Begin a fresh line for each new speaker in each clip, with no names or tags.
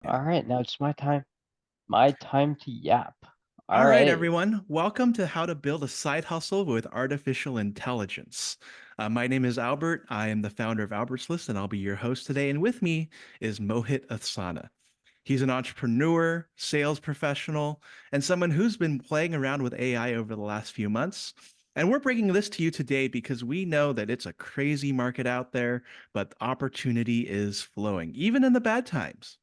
All right, now it's my time. My time to yap. All
All right,
right.
everyone. Welcome to How to Build a Side Hustle with Artificial Intelligence. My name is Albert. I am the founder of Albert's List, and I'll be your host today. And with me is Mohit Asthana. He's an entrepreneur, sales professional, and someone who's been playing around with AI over the last few months. And we're bringing this to you today because we know that it's a crazy market out there, but opportunity is flowing, even in the bad times.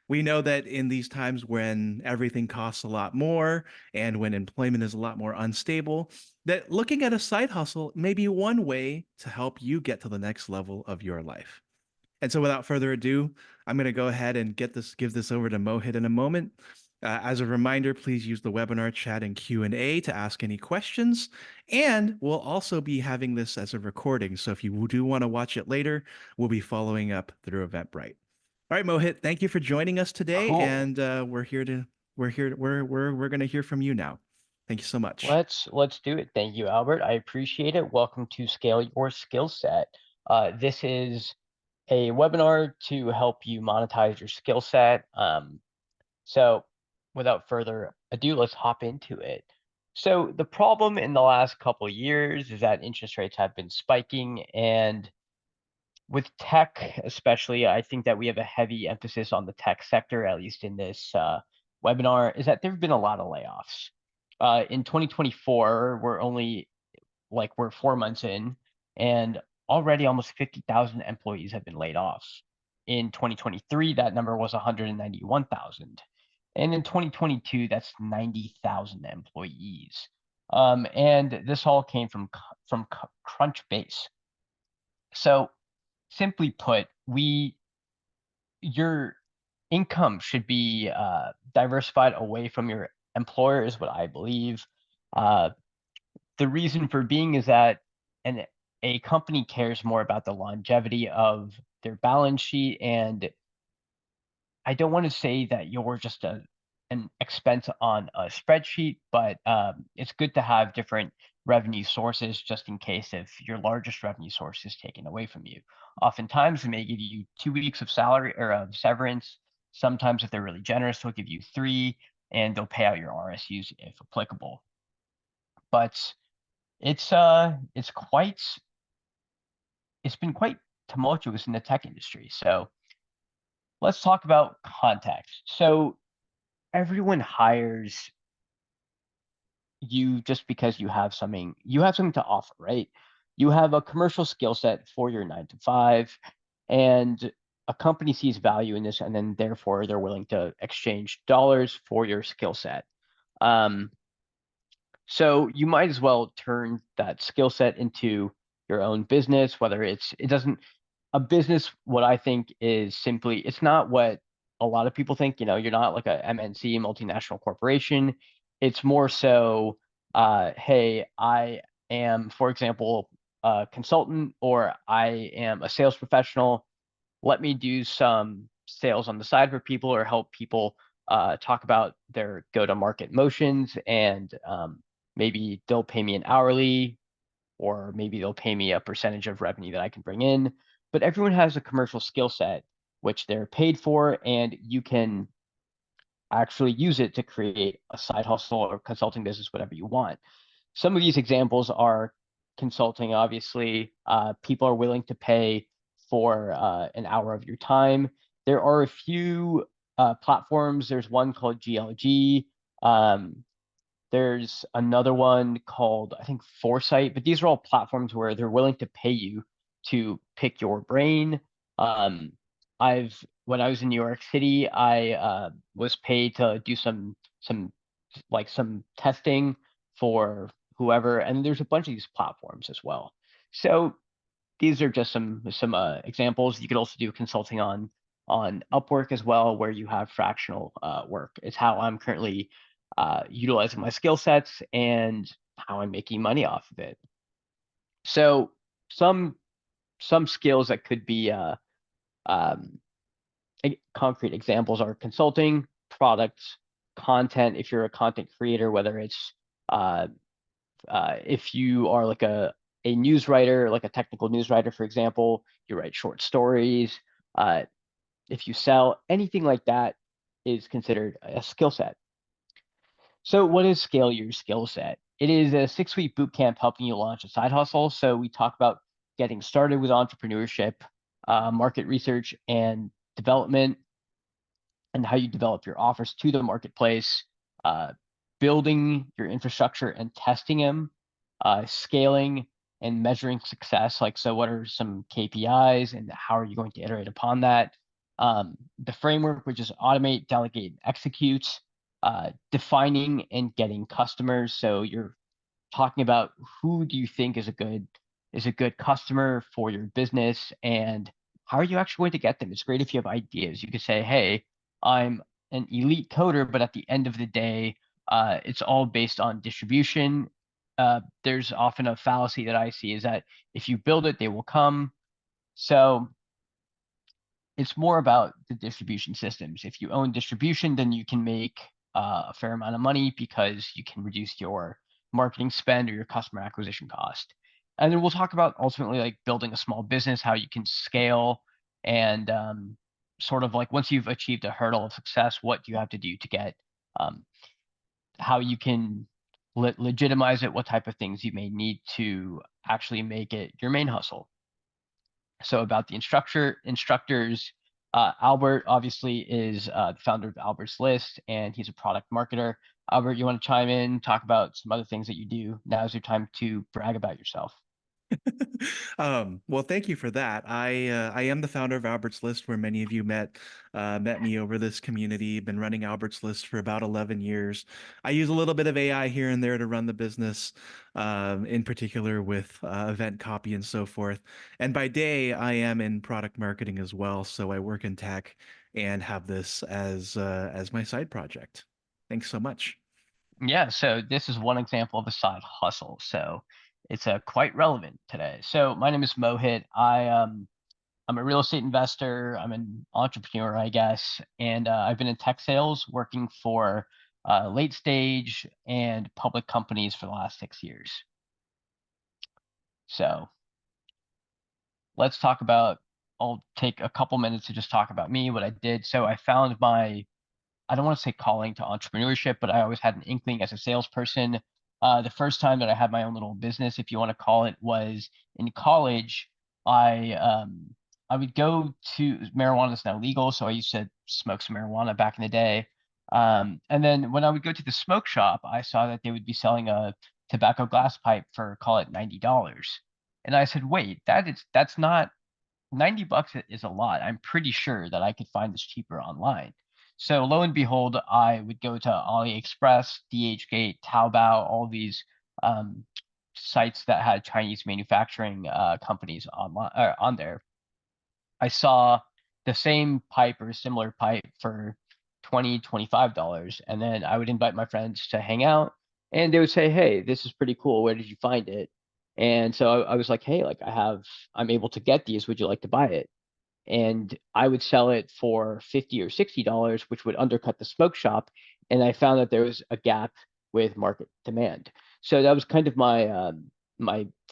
We know that in these times when everything costs a lot more and when employment is a lot more unstable, that looking at a side hustle may be one way to help you get to the next level of your life. And so without further ado, I'm going to go ahead and give this over to Mohit in a moment. As a reminder, please use the webinar chat and Q&A to ask any questions. And we'll also be having this as a recording. So if you do want to watch it later, we'll be following up through Eventbrite. All right, Mohit, thank you for joining us today,
Cool.
and we're going to hear from you now. Thank you so much.
Let's do it. Thank you, Albert. I appreciate it. Welcome to Scale Your Skill Set. This is a webinar to help you monetize your skill set. So without further ado, let's hop into it. So the problem in the last couple of years is that interest rates have been spiking, and with tech, especially, I think that we have a heavy emphasis on the tech sector, at least in this webinar, is that there have been a lot of layoffs. In 2024, we're 4 months in, and already almost 50,000 employees have been laid off. In 2023, that number was 191,000. And in 2022, that's 90,000 employees. And this all came from Crunchbase. So simply put, your income should be diversified away from your employer, is what I believe. Uh, the reason for being is that a company cares more about the longevity of their balance sheet, and I don't want to say that you're just an expense on a spreadsheet, but it's good to have different revenue sources just in case if your largest revenue source is taken away from you. Oftentimes, they may give you 2 weeks of salary or of severance. Sometimes, if they're really generous, they'll give you 3, and they'll pay out your RSUs if applicable. But it's been quite tumultuous in the tech industry. So let's talk about context. So everyone hires you just because you have something to offer, right? You have a commercial skill set for your 9 to 5, and a company sees value in this, and then therefore they're willing to exchange dollars for your skill set. Um, so you might as well turn that skill set into your own business, whether it doesn't a business, what I think is simply, it's not what a lot of people think. You're not like a MNC, multinational corporation. It's more so, hey, I am, for example, a consultant, or I am a sales professional. Let me do some sales on the side for people, or help people talk about their go-to-market motions, and maybe they'll pay me an hourly, or maybe they'll pay me a percentage of revenue that I can bring in. But everyone has a commercial skill set which they're paid for, and you can actually use it to create a side hustle or consulting business, whatever you want. Some of these examples are consulting, obviously. People are willing to pay for an hour of your time. There are a few platforms. There's one called GLG. There's another one called, I think, Foresight, but these are all platforms where they're willing to pay you to pick your brain. Um, when I was in New York City, I was paid to do some testing for whoever, and there's a bunch of these platforms as well. So these are just some examples. You could also do consulting on Upwork as well, where you have fractional work. It's how I'm currently utilizing my skill sets and how I'm making money off of it. So some some skills that could be um, concrete examples are consulting, products, content. If you're a content creator, whether it's uh, if you are like a news writer, like a technical news writer, for example, you write short stories. if you sell, anything like that is considered a skill set. So what is Scale Your Skill Set? It is a 6-week boot camp helping you launch a side hustle. So we talk about getting started with entrepreneurship, market research and development, and how you develop your offers to the marketplace, uh, building your infrastructure and testing them, scaling and measuring success. Like, so what are some KPIs and how are you going to iterate upon that? The framework, which is automate, delegate, and execute, defining and getting customers. So you're talking about who do you think is a good customer for your business and how are you actually going to get them. It's great if you have ideas. You could say, hey, I'm an elite coder, but at the end of the day, it's all based on distribution. There's often a fallacy that I see is that if you build it, they will come. So it's more about the distribution systems. If you own distribution, then you can make a fair amount of money because you can reduce your marketing spend or your customer acquisition cost. And then we'll talk about ultimately like building a small business, how you can scale, and sort of like once you've achieved a hurdle of success, what do you have to do to get, um, how you can legitimize it, what type of things you may need to actually make it your main hustle. So about the instructors, Albert obviously is the founder of Albert's List, and he's a product marketer. Albert, you want to chime in, talk about some other things that you do? Now's your time to brag about yourself.
Well, thank you for that. I am the founder of Albert's List, where many of you met me over this community. Been running Albert's List for about 11 years. I use a little bit of AI here and there to run the business, in particular with event copy and so forth. And by day, I am in product marketing as well. So I work in tech and have this as my side project. Thanks so much.
Yeah, so this is one example of a side hustle. So it's quite relevant today. So my name is Mohit. I'm a real estate investor. I'm an entrepreneur, I guess, and I've been in tech sales, working for late stage and public companies for the last 6 years. So let's talk about. I'll take a couple minutes to just talk about me, what I did. So I found I don't want to say calling to entrepreneurship, but I always had an inkling as a salesperson. The first time that I had my own little business, if you want to call it, was in college. I um, I would go to marijuana is now legal, so I used to smoke some marijuana back in the day. And then when I would go to the smoke shop, I saw that they would be selling a tobacco glass pipe for call it $90. And I said, wait, that's not $90 is a lot. I'm pretty sure that I could find this cheaper online. So lo and behold, I would go to AliExpress, DHgate, Taobao, all these um, sites that had Chinese manufacturing companies online on there. I saw the same pipe or similar pipe for 20, $25. And then I would invite my friends to hang out and they would say, hey, this is pretty cool. Where did you find it? And so I was like, hey, like I'm able to get these. Would you like to buy it? And I would sell it for 50 or $60, which would undercut the smoke shop. And I found that there was a gap with market demand. So that was kind of my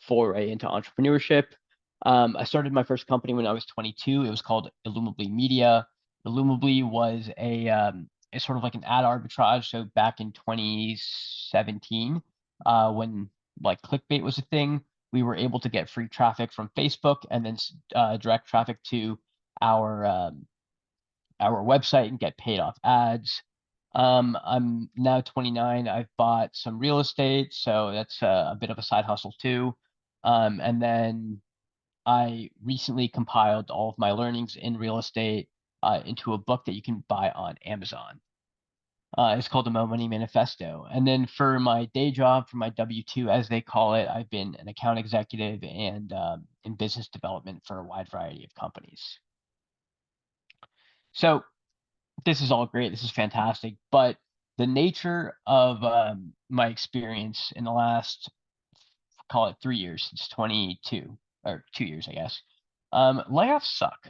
foray into entrepreneurship. I started my first company when I was 22. It was called Illumably Media. Illumably was a sort of like an ad arbitrage. So back in 2017, when like clickbait was a thing, we were able to get free traffic from Facebook and then direct traffic to our um, our website and get paid off ads. I'm now 29. I've bought some real estate, so that's a bit of a side hustle too. And then I recently compiled all of my learnings in real estate into a book that you can buy on Amazon. It's called the Mo Money Manifesto. And then for my day job, for my W-2, as they call it, I've been an account executive and in business development for a wide variety of companies. So this is all great. This is fantastic. But the nature of my experience in the last, call it 3 years, since 22, or 2 years, I guess, layoffs suck.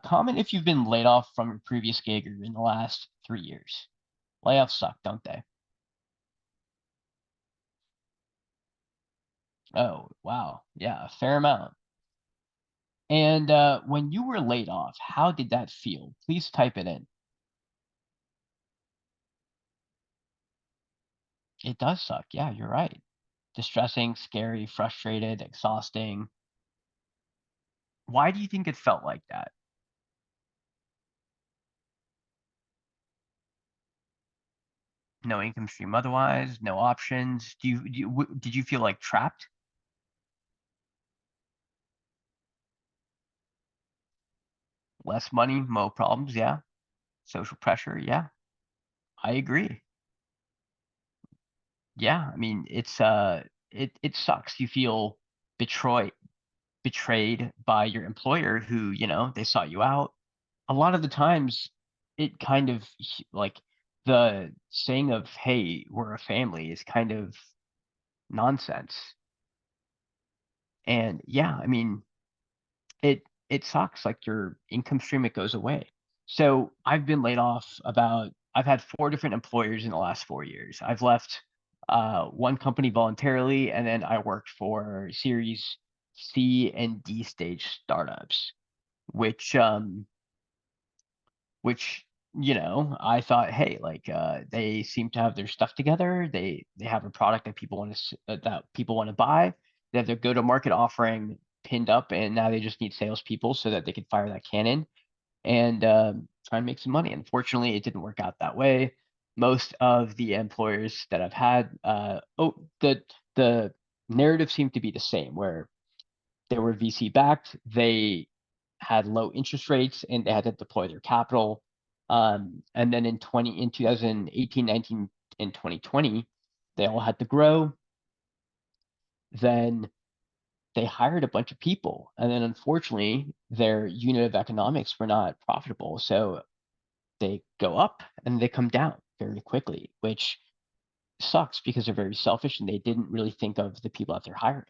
Comment if you've been laid off from your previous gig or in the last 3 years. Layoffs suck, don't they? Oh, wow. Yeah, a fair amount. And when you were laid off, how did that feel? Please type it in. It does suck. Yeah, you're right. Distressing, scary, frustrated, exhausting. Why do you think it felt like that? No income stream otherwise, no options. Did you feel like trapped? Less money, more problems, yeah. Social pressure, yeah. I agree. Yeah, I mean, it sucks. You feel betrayed betrayed by your employer who, they sought you out. A lot of the times it kind of like the saying of, "Hey, we're a family" is kind of nonsense. And yeah, I mean, it sucks, like, your income stream, it goes away. So, I've had 4 different employers in the last 4 years. I've left, 1 company voluntarily, and then I worked for Series C and D stage startups, which, which, I thought, "Hey, like, they seem to have their stuff together. They have a product that people wanna buy. They have their go-to-market offering pinned up, and now they just need salespeople so that they can fire that cannon and, try and make some money." Unfortunately, it didn't work out that way. Most of the employers that I've had, the narrative seemed to be the same, where they were VC backed, they had low interest rates, and they had to deploy their capital. And then in 2018, 19, and 2020, they all had to grow. Then they hired a bunch of people, and then unfortunately, their unit of economics were not profitable. So they go up and they come down very quickly, which sucks because they're very selfish and they didn't really think of the people that they're hiring.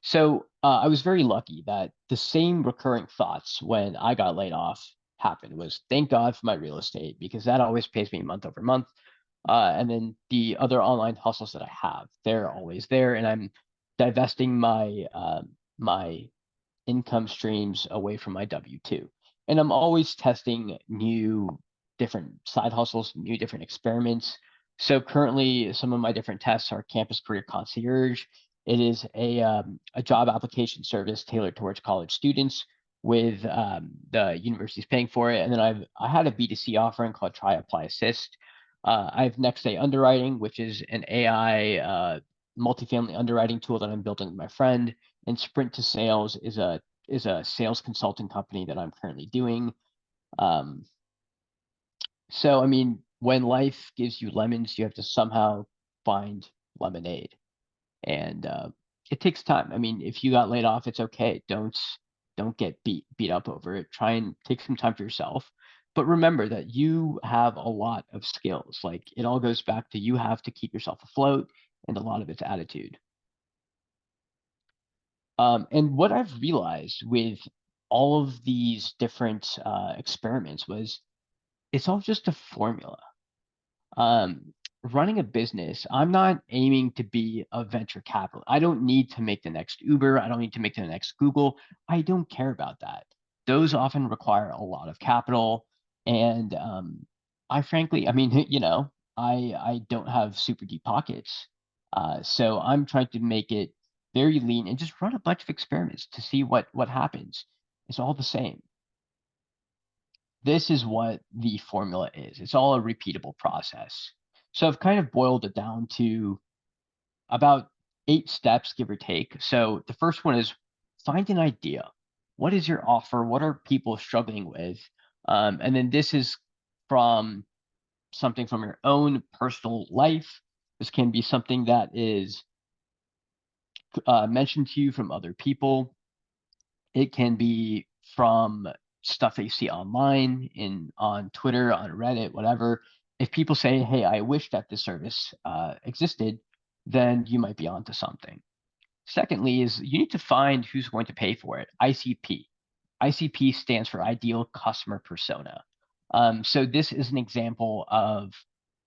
So I was very lucky that the same recurring thoughts when I got laid off happened was thank God for my real estate because that always pays me month over month. And then the other online hustles that I have, they're always there, and I'm divesting my income streams away from my W-2. And I'm always testing new different side hustles, new different experiments. So currently, some of my different tests are Campus Career Concierge. It is a job application service tailored towards college students with the universities paying for it. And then I had a B2C offering called Try Apply Assist. I have Next Day Underwriting, which is an AI multifamily underwriting tool that I'm building with my friend, and Sprint to Sales is a sales consulting company that I'm currently doing. Um, so I mean, when life gives you lemons, you have to somehow find lemonade, and it takes time. I mean, if you got laid off, it's okay. Don't get beat up over it. Try and take some time for yourself. But remember that you have a lot of skills. Like it all goes back to you have to keep yourself afloat, and a lot of it's attitude. And what I've realized with all of these different experiments was it's all just a formula. Um, Running a business, I'm not aiming to be a venture capital. I don't need to make the next Uber. I don't need to make the next Google. I don't care about that. Those often require a lot of capital, and I frankly, I mean, I don't have super deep pockets, so I'm trying to make it very lean and just run a bunch of experiments to see what happens. It's all the same. This is what the formula is. It's all a repeatable process. So I've kind of boiled it down to about 8 steps, give or take. So the first one is find an idea. What is your offer? What are people struggling with? And then this is from something from your own personal life. This can be something that is mentioned to you from other people. It can be from stuff that you see online, on Twitter, on Reddit, whatever. If people say, "Hey, I wish that this service existed," then you might be onto something. Secondly, is you need to find who's going to pay for it. ICP. ICP stands for Ideal Customer Persona. So this is an example of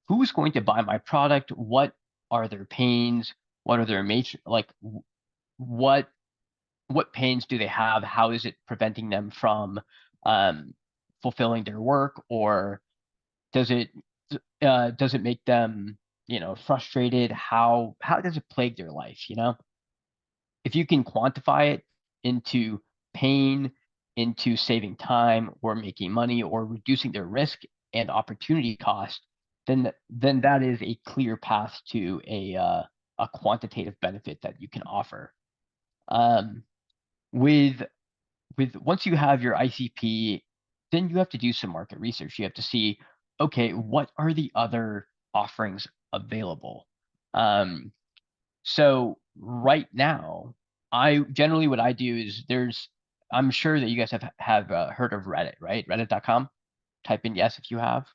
who's going to buy my product. What are their pains? What are their major like? What what pains do they have? How is it preventing them from um, fulfilling their work, or does it does it make them, frustrated? How does it plague their life? If you can quantify it into pain, into saving time or making money or reducing their risk and opportunity cost, then that is a clear path to a quantitative benefit that you can offer. Um, with once you have your ICP, then you have to do some market research. You have to see, okay, what are the other offerings available? Um, so right now, I generally what I do is I'm sure that you guys have heard of Reddit, right? Reddit.com. Type in yes if you have.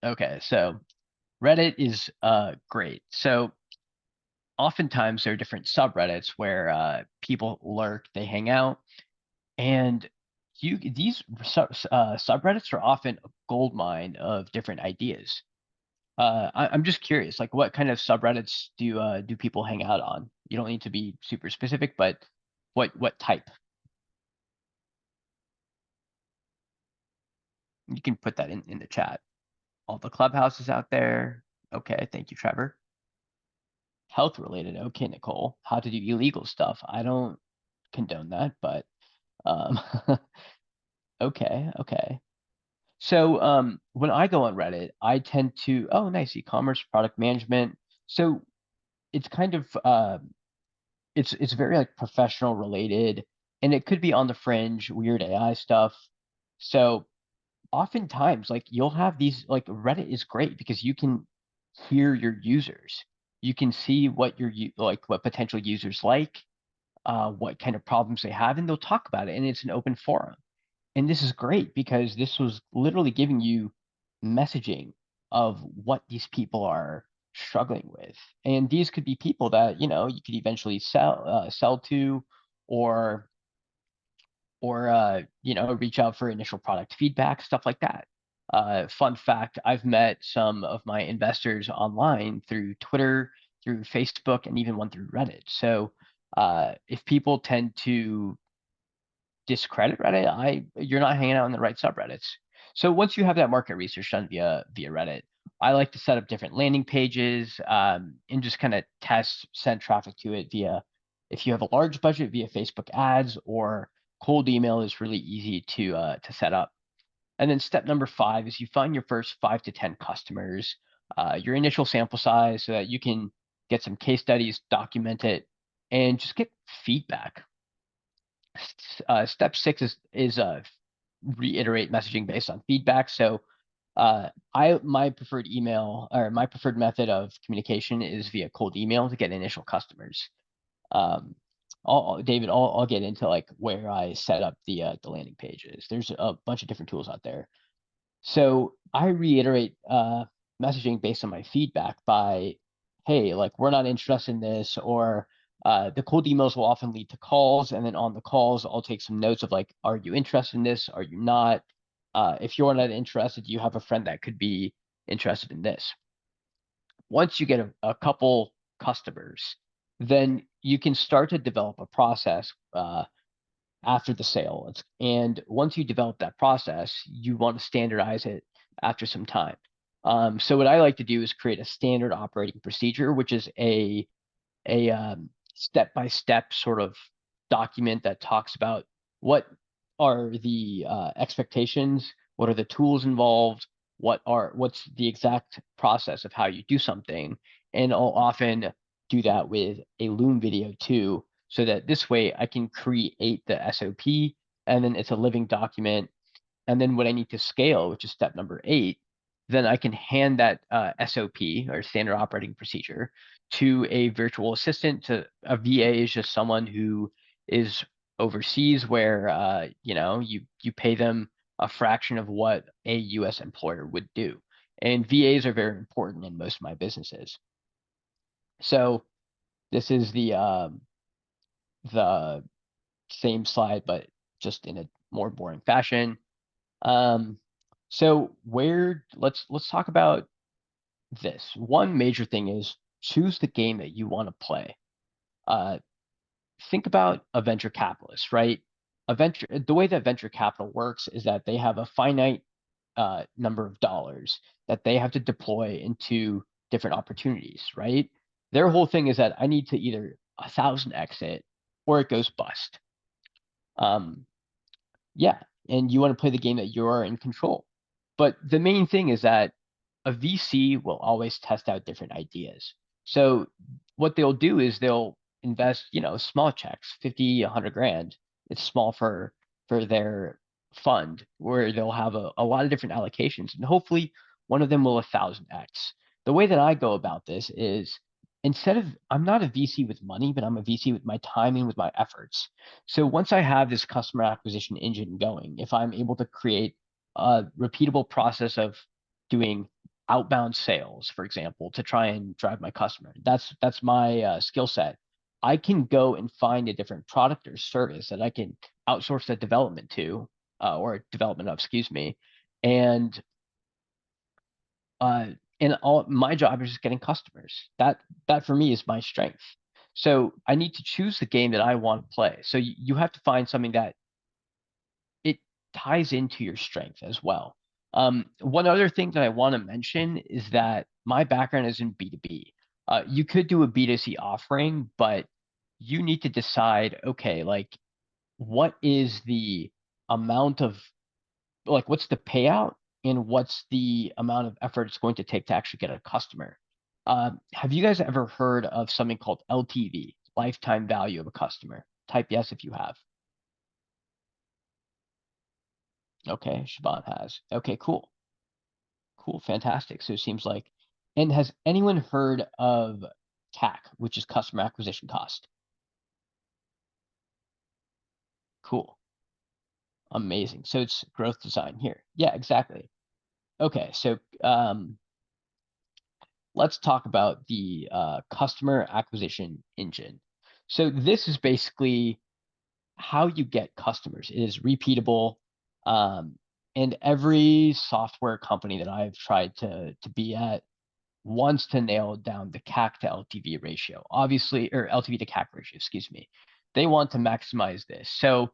Okay, so Reddit is great. So oftentimes there are different subreddits where people lurk, they hang out, and these subreddits are often a gold mine of different ideas. I'm just curious, like what kind of subreddits do people hang out on? You don't need to be super specific, but what type? You can put that in the chat. All the clubhouses out there. Okay, thank you, Trevor. Health related. Okay, Nicole. How to do illegal stuff. I don't condone that, but um, okay. So when I go on Reddit, I tend to, oh, nice, e-commerce, product management. So it's kind of it's very like professional related, and it could be on the fringe, weird AI stuff. So oftentimes, like you'll have these, like Reddit is great because you can hear your users. You can see what like what potential users like, what kind of problems they have, and they'll talk about it, and it's an open forum. And this is great because this was literally giving you messaging of what these people are struggling with. And these could be people that, you could eventually sell to, or reach out for initial product feedback, stuff like that. Fun fact, I've met some of my investors online through Twitter, through Facebook, and even one through Reddit. So if people tend to discredit Reddit, you're not hanging out in the right subreddits. So once you have that market research done via Reddit, I like to set up different landing pages, and just kind of send traffic to it via, if you have a large budget, via Facebook ads, or cold email is really easy to set up. And then step number 5 is you find your first 5 to 10 customers, your initial sample size, so that you can get some case studies, document it, and just get feedback. Step 6 is reiterate messaging based on feedback. So my preferred email, or my preferred method of communication, is via cold email to get initial customers. David, I'll get into like where I set up the landing pages. There's a bunch of different tools out there. So I reiterate messaging based on my feedback by, hey, like we're not interested in this, or the cold emails will often lead to calls, and then on the calls, I'll take some notes of like, are you interested in this? Are you not? If you're not interested, you have a friend that could be interested in this. Once you get a couple customers, then you can start to develop a process after the sale. And once you develop that process, you want to standardize it after some time. So what I like to do is create a standard operating procedure, which is a step-by-step sort of document that talks about what are the expectations, what are the tools involved, what's the exact process of how you do something. And I'll often do that with a Loom video too, so that this way I can create the SOP, and then it's a living document. And then when I need to scale, which is step number 8, then I can hand that SOP, or standard operating procedure, to a virtual assistant. To a VA is just someone who is overseas, where you pay them a fraction of what a U.S. employer would do. And VAs are very important in most of my businesses. So this is the same slide, but just in a more boring fashion. Um, so let's talk about this. One major thing is choose the game that you want to play. Uh, think about a venture capitalist, right? The way that venture capital works is that they have a finite number of dollars that they have to deploy into different opportunities, right? Their whole thing is that I need to either 1,000 exit or it goes bust. Um, yeah, and you want to play the game that you're in control. But the main thing is that a VC will always test out different ideas. So what they'll do is they'll invest, small checks, 50, 100 grand. It's small for their fund where they'll have a lot of different allocations, and hopefully one of them will 1,000x. The way that I go about this is I'm not a VC with money, but I'm a VC with my time and with my efforts. So once I have this customer acquisition engine going, if I'm able to create a repeatable process of doing outbound sales, for example, to try and drive my customer, that's my skill set. I can go and find a different product or service that I can outsource that development to, or development of, excuse me, and uh, and all my job is just getting customers. That for me is my strength. So I need to choose the game that I want to play. So you have to find something that it ties into your strength as well. One other thing that I want to mention is that my background is in B2B. You could do a B2C offering, but you need to decide, okay, like what is the amount of what's the payout and what's the amount of effort it's going to take to actually get a customer. Have you guys ever heard of something called LTV, lifetime value of a customer? Type yes if you have. Okay, Shaban has. Okay, cool. Cool, fantastic. So it seems like, and has anyone heard of CAC, which is customer acquisition cost? Cool, amazing. So it's growth design here. Yeah, exactly. Okay, so let's talk about the customer acquisition engine. So this is basically how you get customers. It is repeatable. Um, and every software company that I've tried to be at wants to nail down the CAC to LTV ratio, obviously, or LTV to CAC ratio, excuse me. They want to maximize this. So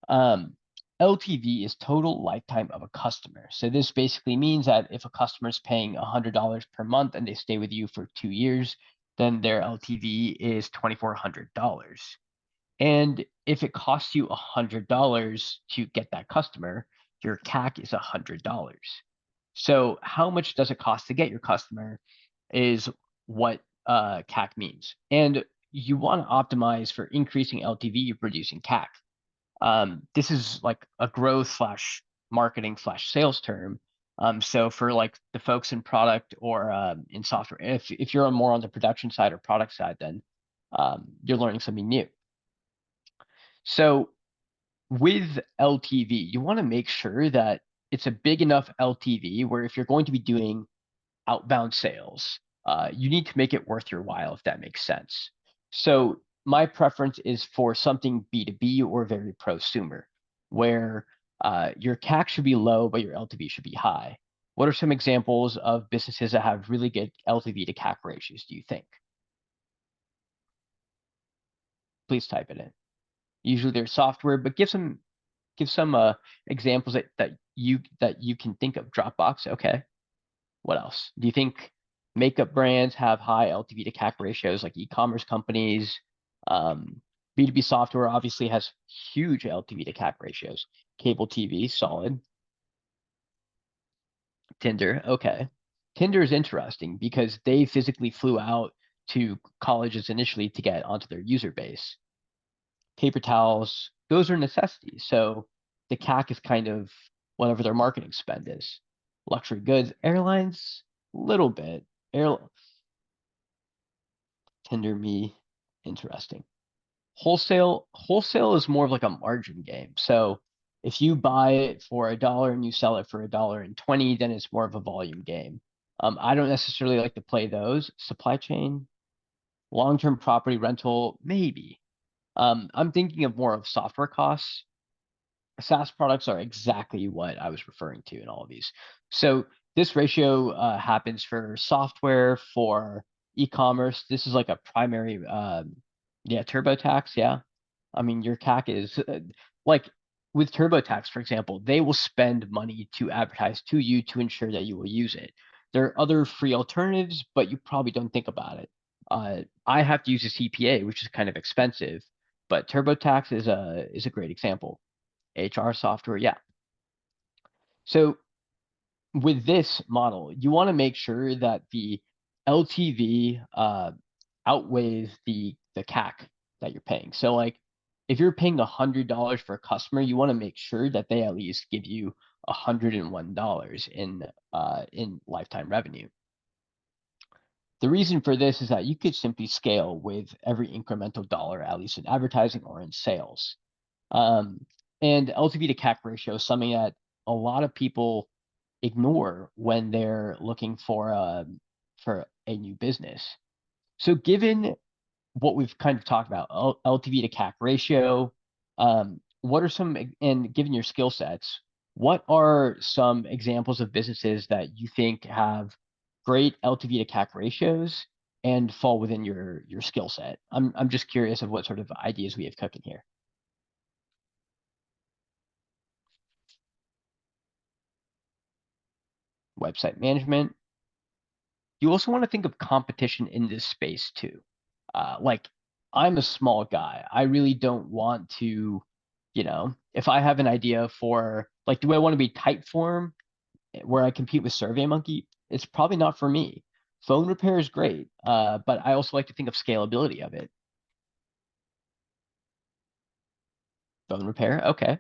um, LTV is total lifetime of a customer. So this basically means that if a customer is paying $100 per month and they stay with you for 2 years, then their LTV is $2,400. And if it costs you $100 to get that customer, your CAC is $100. So how much does it cost to get your customer is what CAC means. And you want to optimize for increasing LTV, reducing CAC. This is like a growth slash marketing slash sales term. So for like the folks in product or in software, if you're more on the production side or product side, then you're learning something new. So with LTV, you want to make sure that it's a big enough LTV where if you're going to be doing outbound sales, you need to make it worth your while, if that makes sense. So my preference is for something B2B or very prosumer, where your CAC should be low, but your LTV should be high. What are some examples of businesses that have really good LTV to CAC ratios, do you think? Please type it in. Usually there's software, but give some examples that you can think of. Dropbox, okay. What else? Do you think makeup brands have high LTV to CAC ratios like e-commerce companies? B2B software obviously has huge LTV to CAC ratios. Cable TV, solid. Tinder, okay. Tinder is interesting because they physically flew out to colleges initially to get onto their user base. Paper towels, those are necessities. So the CAC is kind of whatever their marketing spend is. Luxury goods, airlines, little bit. Air Tinder me, interesting. Wholesale is more of like a margin game. So if you buy it for $1 and you sell it for $1.20, then it's more of a volume game. I don't necessarily like to play those. Supply chain, long-term property rental, maybe. I'm thinking of more of software costs. SaaS products are exactly what I was referring to in all of these. So This ratio happens for software, for e-commerce. This is like a primary, yeah, TurboTax. Yeah, I mean your CAC is like with TurboTax, for example, they will spend money to advertise to you to ensure that you will use it. There are other free alternatives, but you probably don't think about it. I have to use a CPA, which is kind of expensive, but TurboTax is a great example. HR software, yeah. So with this model, you want to make sure that the LTV outweighs the CAC that you're paying. So like if you're paying $100 for a customer, you want to make sure that they at least give you $101 in lifetime revenue. The reason for this is that you could simply scale with every incremental dollar, at least in advertising or in sales. Um, and LTV to CAC ratio is something that a lot of people ignore when they're looking for a new business. So given what we've kind of talked about, LTV to CAC ratio, what are some, and given your skill sets, what are some examples of businesses that you think have great LTV to CAC ratios and fall within your skill set? I'm just curious of what sort of ideas we have cooking here. Website management. You also want to think of competition in this space too. Like I'm a small guy. I really don't want to, if I have an idea for like, do I want to be Typeform where I compete with SurveyMonkey? It's probably not for me. Phone repair is great, but I also like to think of scalability of it. Phone repair, okay.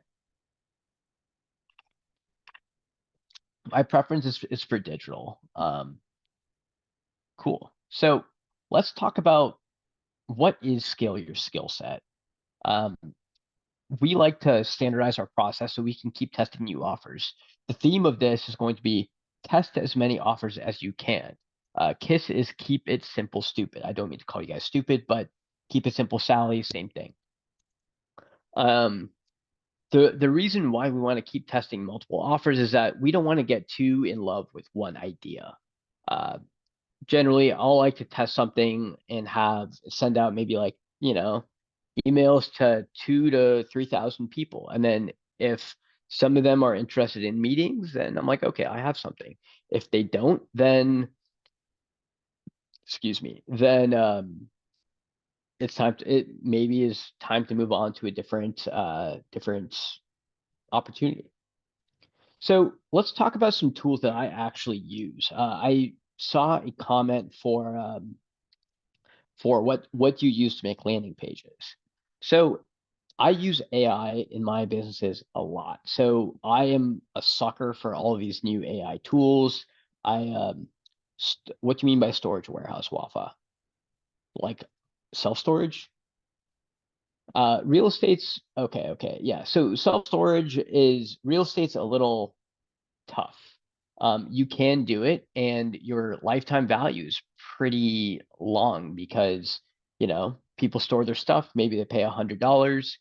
My preference is for digital. Cool. So let's talk about what is scale your skill set. Um, we like to standardize our process so we can keep testing new offers. The theme of this is going to be test as many offers as you can. KISS is keep it simple, stupid. I don't mean to call you guys stupid, but keep it simple, Sally, same thing. The reason why we want to keep testing multiple offers is that we don't want to get too in love with one idea. Uh, Generally, I'll like to test something and send out maybe like, emails to 2 to 3,000 people. And then if some of them are interested in meetings, then I'm like, okay, I have something. If they don't, then excuse me, then it maybe is time to move on to a different opportunity. So let's talk about some tools that I actually use. I saw a comment for what you use to make landing pages. So I use AI in my businesses a lot. So I am a sucker for all of these new AI tools. What do you mean by storage warehouse, Wafa? Like self-storage? Real estate's okay, okay, yeah. So self-storage is real estate's a little tough. You can do it, and your lifetime value is pretty long because people store their stuff. Maybe they pay $100,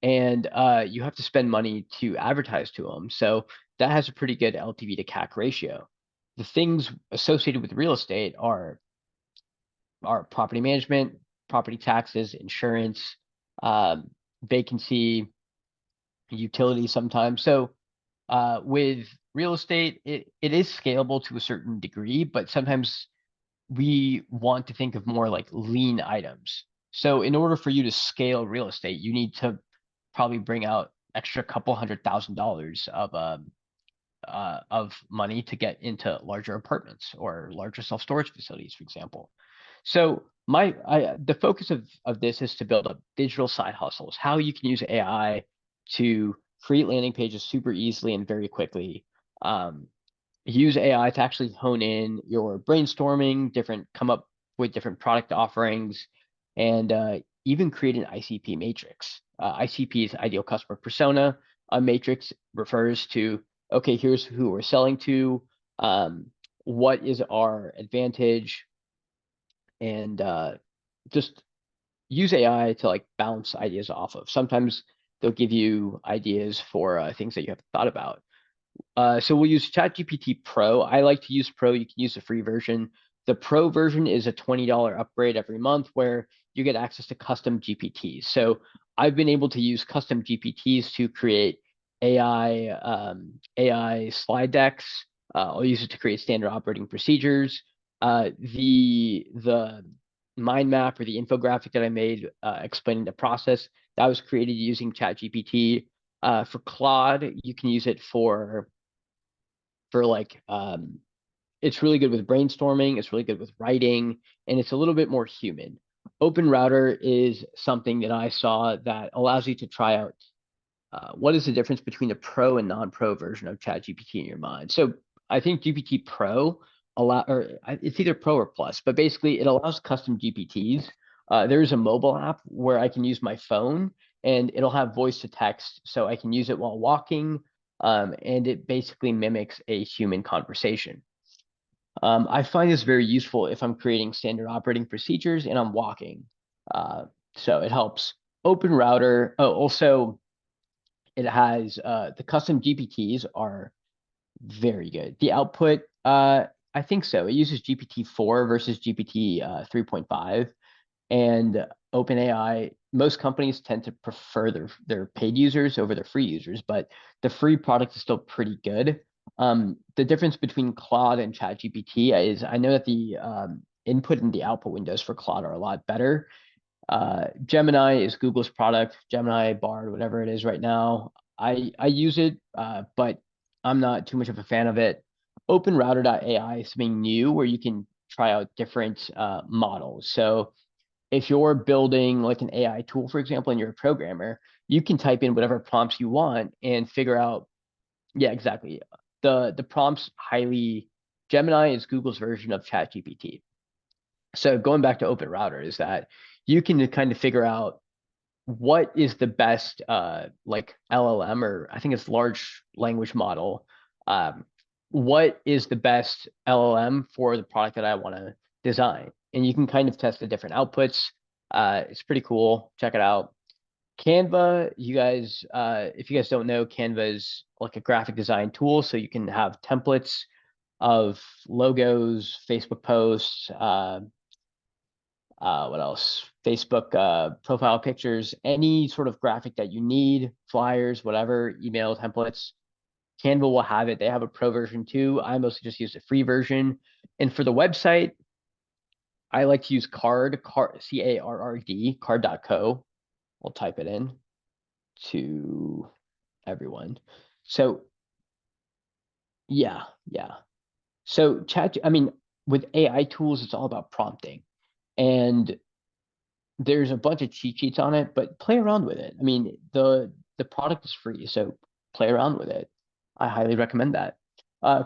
and you have to spend money to advertise to them. So that has a pretty good LTV to CAC ratio. The things associated with real estate are property management, property taxes, insurance, um, vacancy, utilities sometimes. So with real estate, it is scalable to a certain degree, but sometimes we want to think of more like lean items. So in order for you to scale real estate, you need to probably bring out extra couple $100,000 of money to get into larger apartments or larger self-storage facilities, for example. So the focus of this is to build up digital side hustles, how you can use AI to create landing pages super easily and very quickly. Um, Use AI to actually hone in your brainstorming, come up with different product offerings, and even create an ICP matrix. ICP is ideal customer persona. A matrix refers to, okay, here's who we're selling to, what is our advantage, and just use AI to like bounce ideas off of. Sometimes they'll give you ideas for things that you haven't thought about. So we'll use ChatGPT Pro. I like to use Pro. You can use the free version. The Pro version is a $20 upgrade every month where you get access to custom GPTs. So I've been able to use custom GPTs to create AI slide decks. I'll use it to create standard operating procedures. The mind map or the infographic that I made explaining the process that was created using ChatGPT. For Claude, you can use it for like it's really good with brainstorming, it's really good with writing, and it's a little bit more human. Open Router is something that I saw that allows you to try out what is the difference between the pro and non-pro version of ChatGPT in your mind. So I think GPT Pro it's either Pro or Plus, but basically it allows custom GPTs. There's a mobile app where I can use my phone and it'll have voice to text, so I can use it while walking, and it basically mimics a human conversation. I find this very useful if I'm creating standard operating procedures and I'm walking. So it helps. Open Router. Oh, also it has the custom GPTs are very good. The output, I think so. It uses GPT-4 versus GPT 3.5, and OpenAI. Most companies tend to prefer their paid users over their free users, but the free product is still pretty good. The difference between Claude and ChatGPT is I know that the input and the output windows for Claude are a lot better. Gemini is Google's product, Gemini, Bard, whatever it is right now. I use it, but I'm not too much of a fan of it. OpenRouter.ai is something new where you can try out different models. So if you're building like an AI tool, for example, and you're a programmer, you can type in whatever prompts you want and figure out, yeah, exactly. The prompts highly Gemini is Google's version of ChatGPT. So going back to Open Router is that you can kind of figure out what is the best like LLM, or I think it's large language model. What is the best LLM for the product that I want to design? And you can kind of test the different outputs. It's pretty cool. Check it out. Canva, you guys, if you guys don't know, Canva is like a graphic design tool. So you can have templates of logos, Facebook posts, what else? Facebook profile pictures, any sort of graphic that you need, flyers, whatever, email templates. Canva will have it. They have a pro version too. I mostly just use the free version. And for the website, I like to use Carrd, card.co. We'll type it in to everyone. So yeah. So I mean, with AI tools, it's all about prompting. And there's a bunch of cheat sheets on it, but play around with it. I mean, the product is free, so play around with it. I highly recommend that.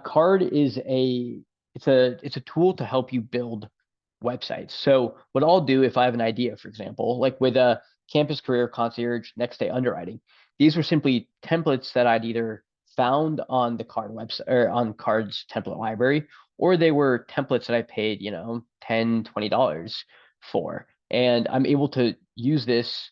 Card is it's a tool to help you build websites. So what I'll do if I have an idea, for example, like with a Campus Career Concierge Next Day Underwriting, these were simply templates that I'd either found on the Card website or on Card's template library, or they were templates that I paid, $10, $20 for. And I'm able to use this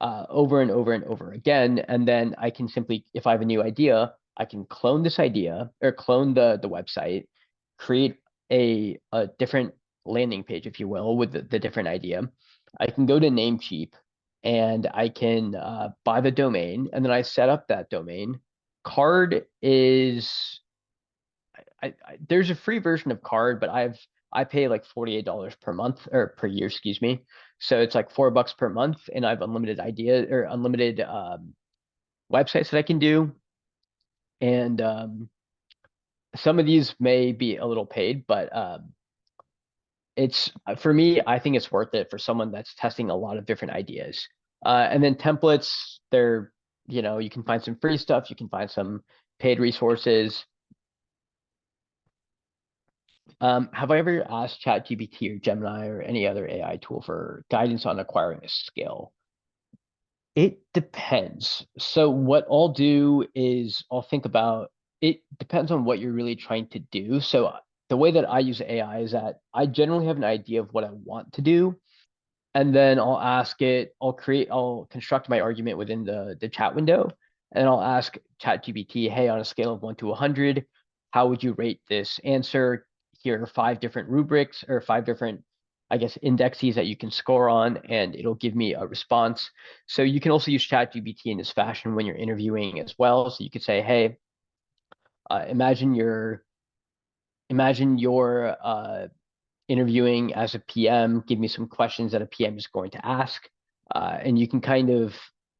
over and over and over again. And then I can simply, if I have a new idea, I can clone this idea or clone the website, create a different landing page, if you will, with the different idea. I can go to Namecheap and I can buy the domain, and then I set up that domain. Card is there's a free version of Card, but I pay like $48 per month or per year, excuse me. So it's like $4 per month, and I have unlimited idea or unlimited websites that I can do. And some of these may be a little paid, but it's for me, I think it's worth it for someone that's testing a lot of different ideas. And then templates, you can find some free stuff, you can find some paid resources. Have I ever asked ChatGPT or Gemini or any other AI tool for guidance on acquiring a skill? It depends. So what I'll do is I'll think about it depends on what you're really trying to do. So the way that I use AI is that I generally have an idea of what I want to do, and then I'll ask it, I'll construct my argument within the chat window, and I'll ask ChatGPT, hey, on a scale of 1 to 100, how would you rate this answer? Here are 5 different rubrics, or 5 different, I guess, indexes that you can score on, and it'll give me a response. So you can also use ChatGPT in this fashion when you're interviewing as well. So you could say, hey, imagine you're interviewing as a PM, give me some questions that a PM is going to ask, and you can kind of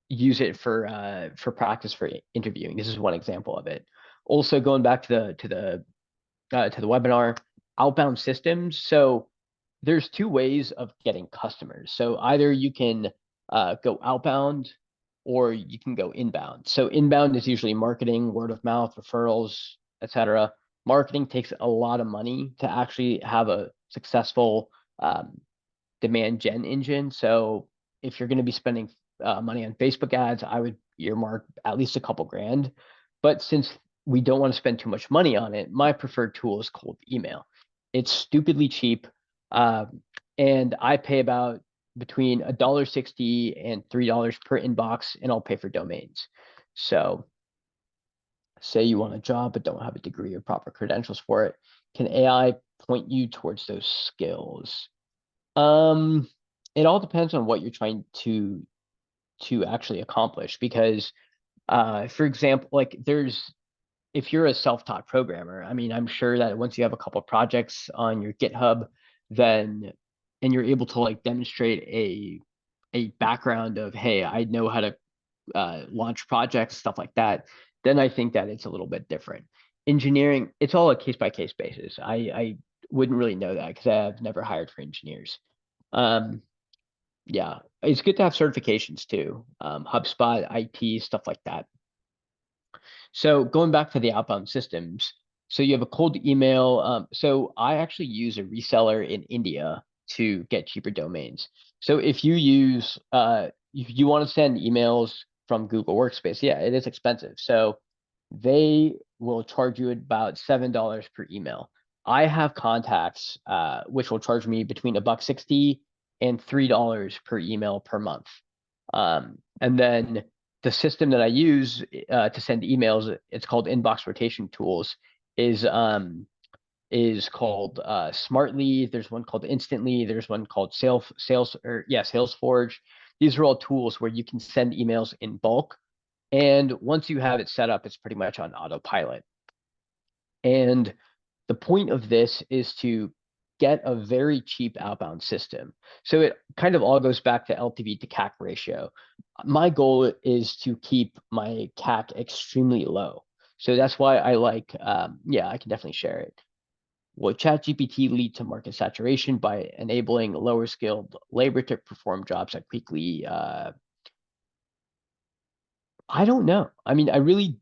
use it for practice for interviewing. This is one example of it. Also, going back to the webinar, outbound systems. So there's 2 ways of getting customers. So either you can go outbound or you can go inbound. So inbound is usually marketing, word of mouth, referrals, etc. Marketing takes a lot of money to actually have a successful demand gen engine. So if you're going to be spending money on Facebook ads, I would earmark at least a couple grand. But since we don't want to spend too much money on it, my preferred tool is cold email. It's stupidly cheap, and I pay about between $1.60 and $3 per inbox, and I'll pay for domains. So say you want a job but don't have a degree or proper credentials for it. Can AI point you towards those skills? It all depends on what you're trying to actually accomplish, because for example, like if you're a self-taught programmer, I mean, I'm sure that once you have a couple projects on your GitHub, then and you're able to like demonstrate a background of, hey, I know how to launch projects, stuff like that, then I think that it's a little bit different. Engineering, it's all a case by case basis. I wouldn't really know that because I've never hired for engineers. Um, yeah, it's good to have certifications too. HubSpot, IT, stuff like that. So going back to the outbound systems, so you have a cold email. So I actually use a reseller in India to get cheaper domains. So if you use, if you want to send emails from Google Workspace, yeah, it is expensive. So they will charge you about $7 per email. I have contacts which will charge me between $1.60 and $3 per email per month. And then the system that I use to send emails, it's called Inbox Rotation Tools, is called Smart Lead. There's one called Instantly. There's one called Salesforge. These are all tools where you can send emails in bulk, and once you have it set up, it's pretty much on autopilot. And the point of this is to get a very cheap outbound system. So it kind of all goes back to LTV to CAC ratio. My goal is to keep my CAC extremely low. So that's why I like, yeah, I can definitely share it. Will ChatGPT lead to market saturation by enabling lower skilled labor to perform jobs that quickly I don't know. I mean, I really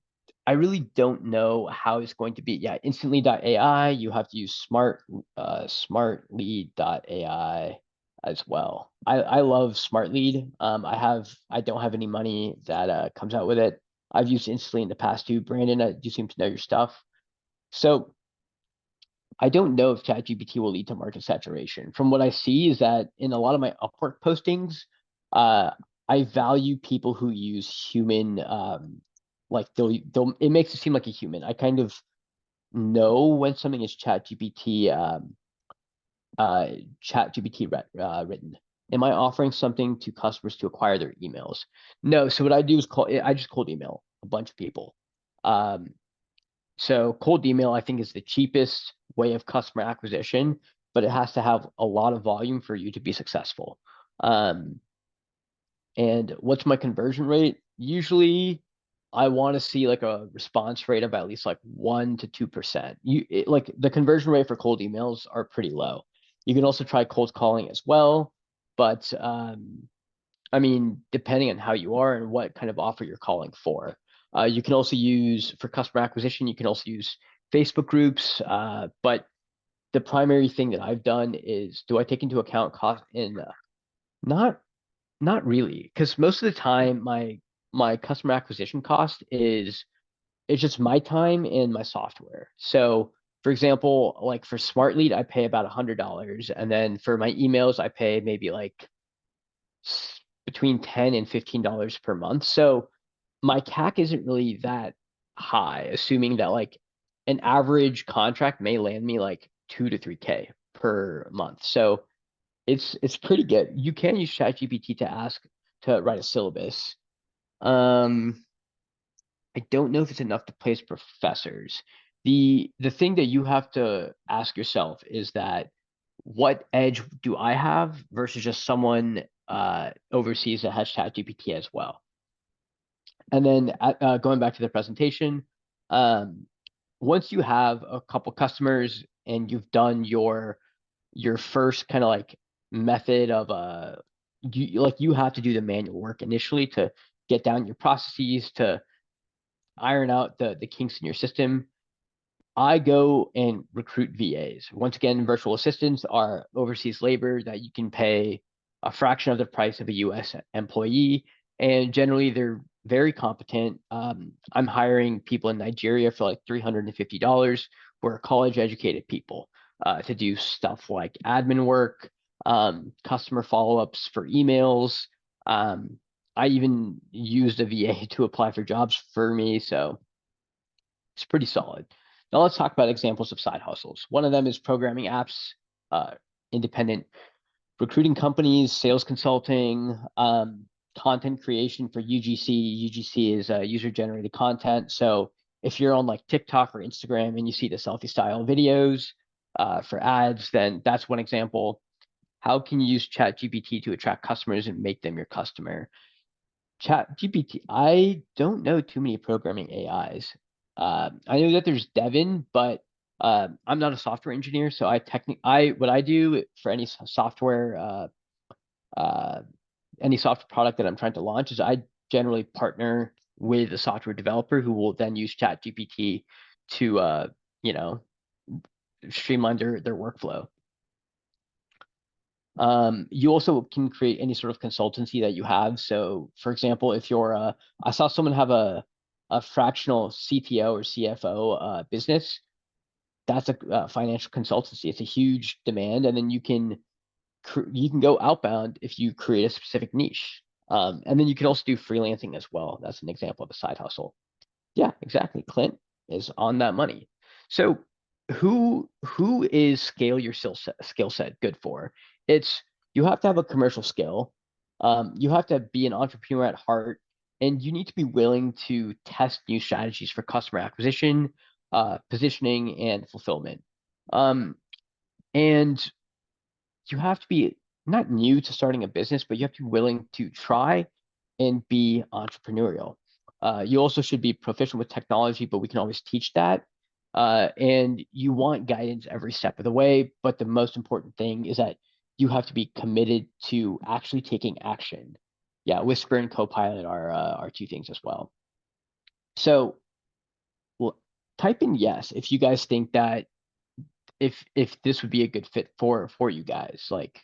don't know how it's going to be. Yeah, instantly.ai, you have to use smartlead.ai as well. I love SmartLead. I don't have any money that comes out with it. I've used Instantly in the past too. Brandon, you seem to know your stuff. So I don't know if ChatGPT will lead to market saturation. From what I see is that in a lot of my Upwork postings, uh, I value people who use human, like it makes it seem like a human. I kind of know when something is ChatGPT written. Am I offering something to customers to acquire their emails? No. So what I do is I just cold email a bunch of people. Um, so cold email, I think, is the cheapest way of customer acquisition, but it has to have a lot of volume for you to be successful. And what's my conversion rate? Usually, I want to see like a response rate of at least like 1 to 2%. Like the conversion rate for cold emails are pretty low. You can also try cold calling as well, but I mean, depending on how you are and what kind of offer you're calling for. You can also use, for customer acquisition, you can also use Facebook groups. But the primary thing that I've done is, do I take into account cost in not not really, because most of the time my customer acquisition cost is it's just my time and my software. So for example, like for Smart Lead, I pay about $100, and then for my emails, I pay maybe like between $10 and $15 per month. So my CAC isn't really that high, assuming that like an average contract may land me like 2 to 3K per month. So it's pretty good. You can use ChatGPT to ask to write a syllabus. Um, I don't know if it's enough to place professors. The thing that you have to ask yourself is that what edge do I have versus just someone overseas that has ChatGPT as well. And then going back to the presentation, um, once you have a couple customers and you've done your first kind of like method of you have to do the manual work initially to get down your processes to iron out the kinks in your system. I go and recruit VAs. Once again, virtual assistants are overseas labor that you can pay a fraction of the price of a US employee, and generally they're very competent. I'm hiring people in Nigeria for like $350 who are college educated people to do stuff like admin work, customer follow-ups for emails. Um, I even used a VA to apply for jobs for me, so it's pretty solid. Now let's talk about examples of side hustles. One of them is programming apps, uh, independent recruiting companies, sales consulting, content creation for UGC. UGC is user-generated content. So if you're on like TikTok or Instagram and you see the selfie style videos for ads, then that's one example. How can you use ChatGPT to attract customers and make them your customer? Chat GPT. I don't know too many programming AIs. I know that there's Devin, but I'm not a software engineer, so I what I do for any software uh, any software product that I'm trying to launch is I generally partner with a software developer who will then use Chat GPT to you know streamline their workflow. You also can create any sort of consultancy that you have. So, for example, if you're I saw someone have a fractional CTO or CFO business. That's a financial consultancy. It's a huge demand, and then you can go outbound if you create a specific niche. And then you can also do freelancing as well. That's an example of a side hustle. Yeah, exactly. Clint is on that money. So who is scale your skill set good for? It's you have to have a commercial skill. You have to be an entrepreneur at heart, and you need to be willing to test new strategies for customer acquisition, positioning, and fulfillment. Um, and you have to be not new to starting a business, but you have to be willing to try and be entrepreneurial. You also should be proficient with technology, but we can always teach that. And you want guidance every step of the way. But the most important thing is that you have to be committed to actually taking action. Yeah, Whisper and Copilot are two things as well. So, well, type in yes if you guys think that if this would be a good fit for you guys. Like,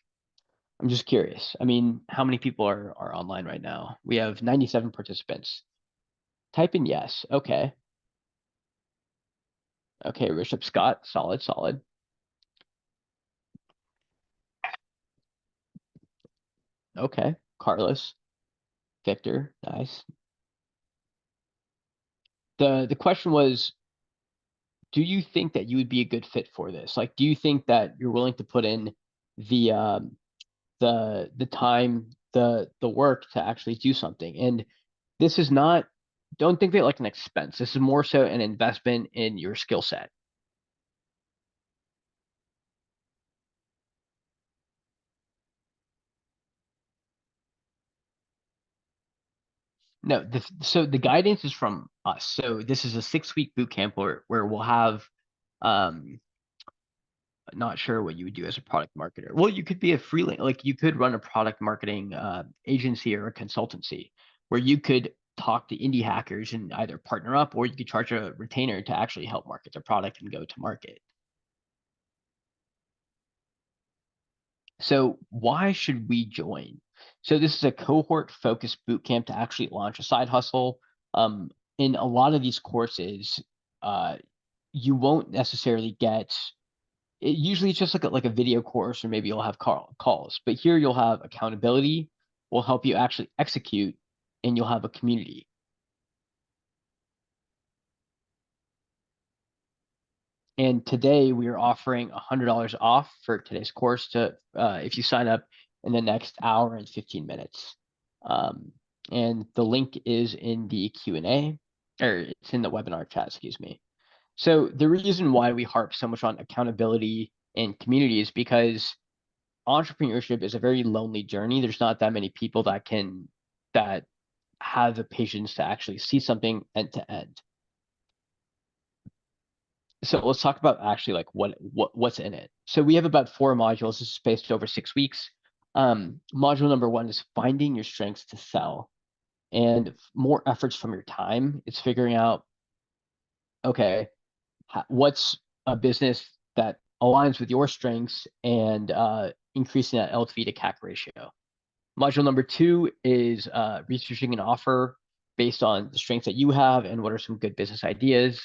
I'm just curious. I mean, how many people are online right now? We have 97 participants. Type in yes. Okay. Okay, Rishabh Scott, solid, solid. Okay. Carlos, Victor, nice. The question was, do you think that you would be a good fit for this? Like, do you think that you're willing to put in the the time, the work to actually do something? And this is not, don't think of it like an expense. This is more so an investment in your skill set. No, so the guidance is from us. So this is a 6 week boot camp where we'll have um not sure what you would do as a product marketer. Well, you could be a freelance, like you could run a product marketing agency or a consultancy where you could talk to indie hackers and either partner up or you could charge a retainer to actually help market their product and go to market. So why should we join? So this is a cohort focused boot camp to actually launch a side hustle. In a lot of these courses, uh, you won't necessarily get it. Usually it's just like a video course, or maybe you'll have calls. But here you'll have accountability, will help you actually execute, and you'll have a community. And today we are offering $100 off for today's course to if you sign up in the next hour and 15 minutes. Um, and the link is in the Q&A, or it's in the webinar chat, excuse me. So the reason why we harp so much on accountability and community is because entrepreneurship is a very lonely journey. There's not that many people that have the patience to actually see something end to end. So let's talk about actually like what's in it. So we have about 4 modules. This is spaced over 6 weeks. Module number 1 is finding your strengths to sell, and more efforts from your time. It's figuring out, okay, what's a business that aligns with your strengths and increasing that LTV to CAC ratio. Module number 2 is researching an offer based on the strengths that you have and what are some good business ideas.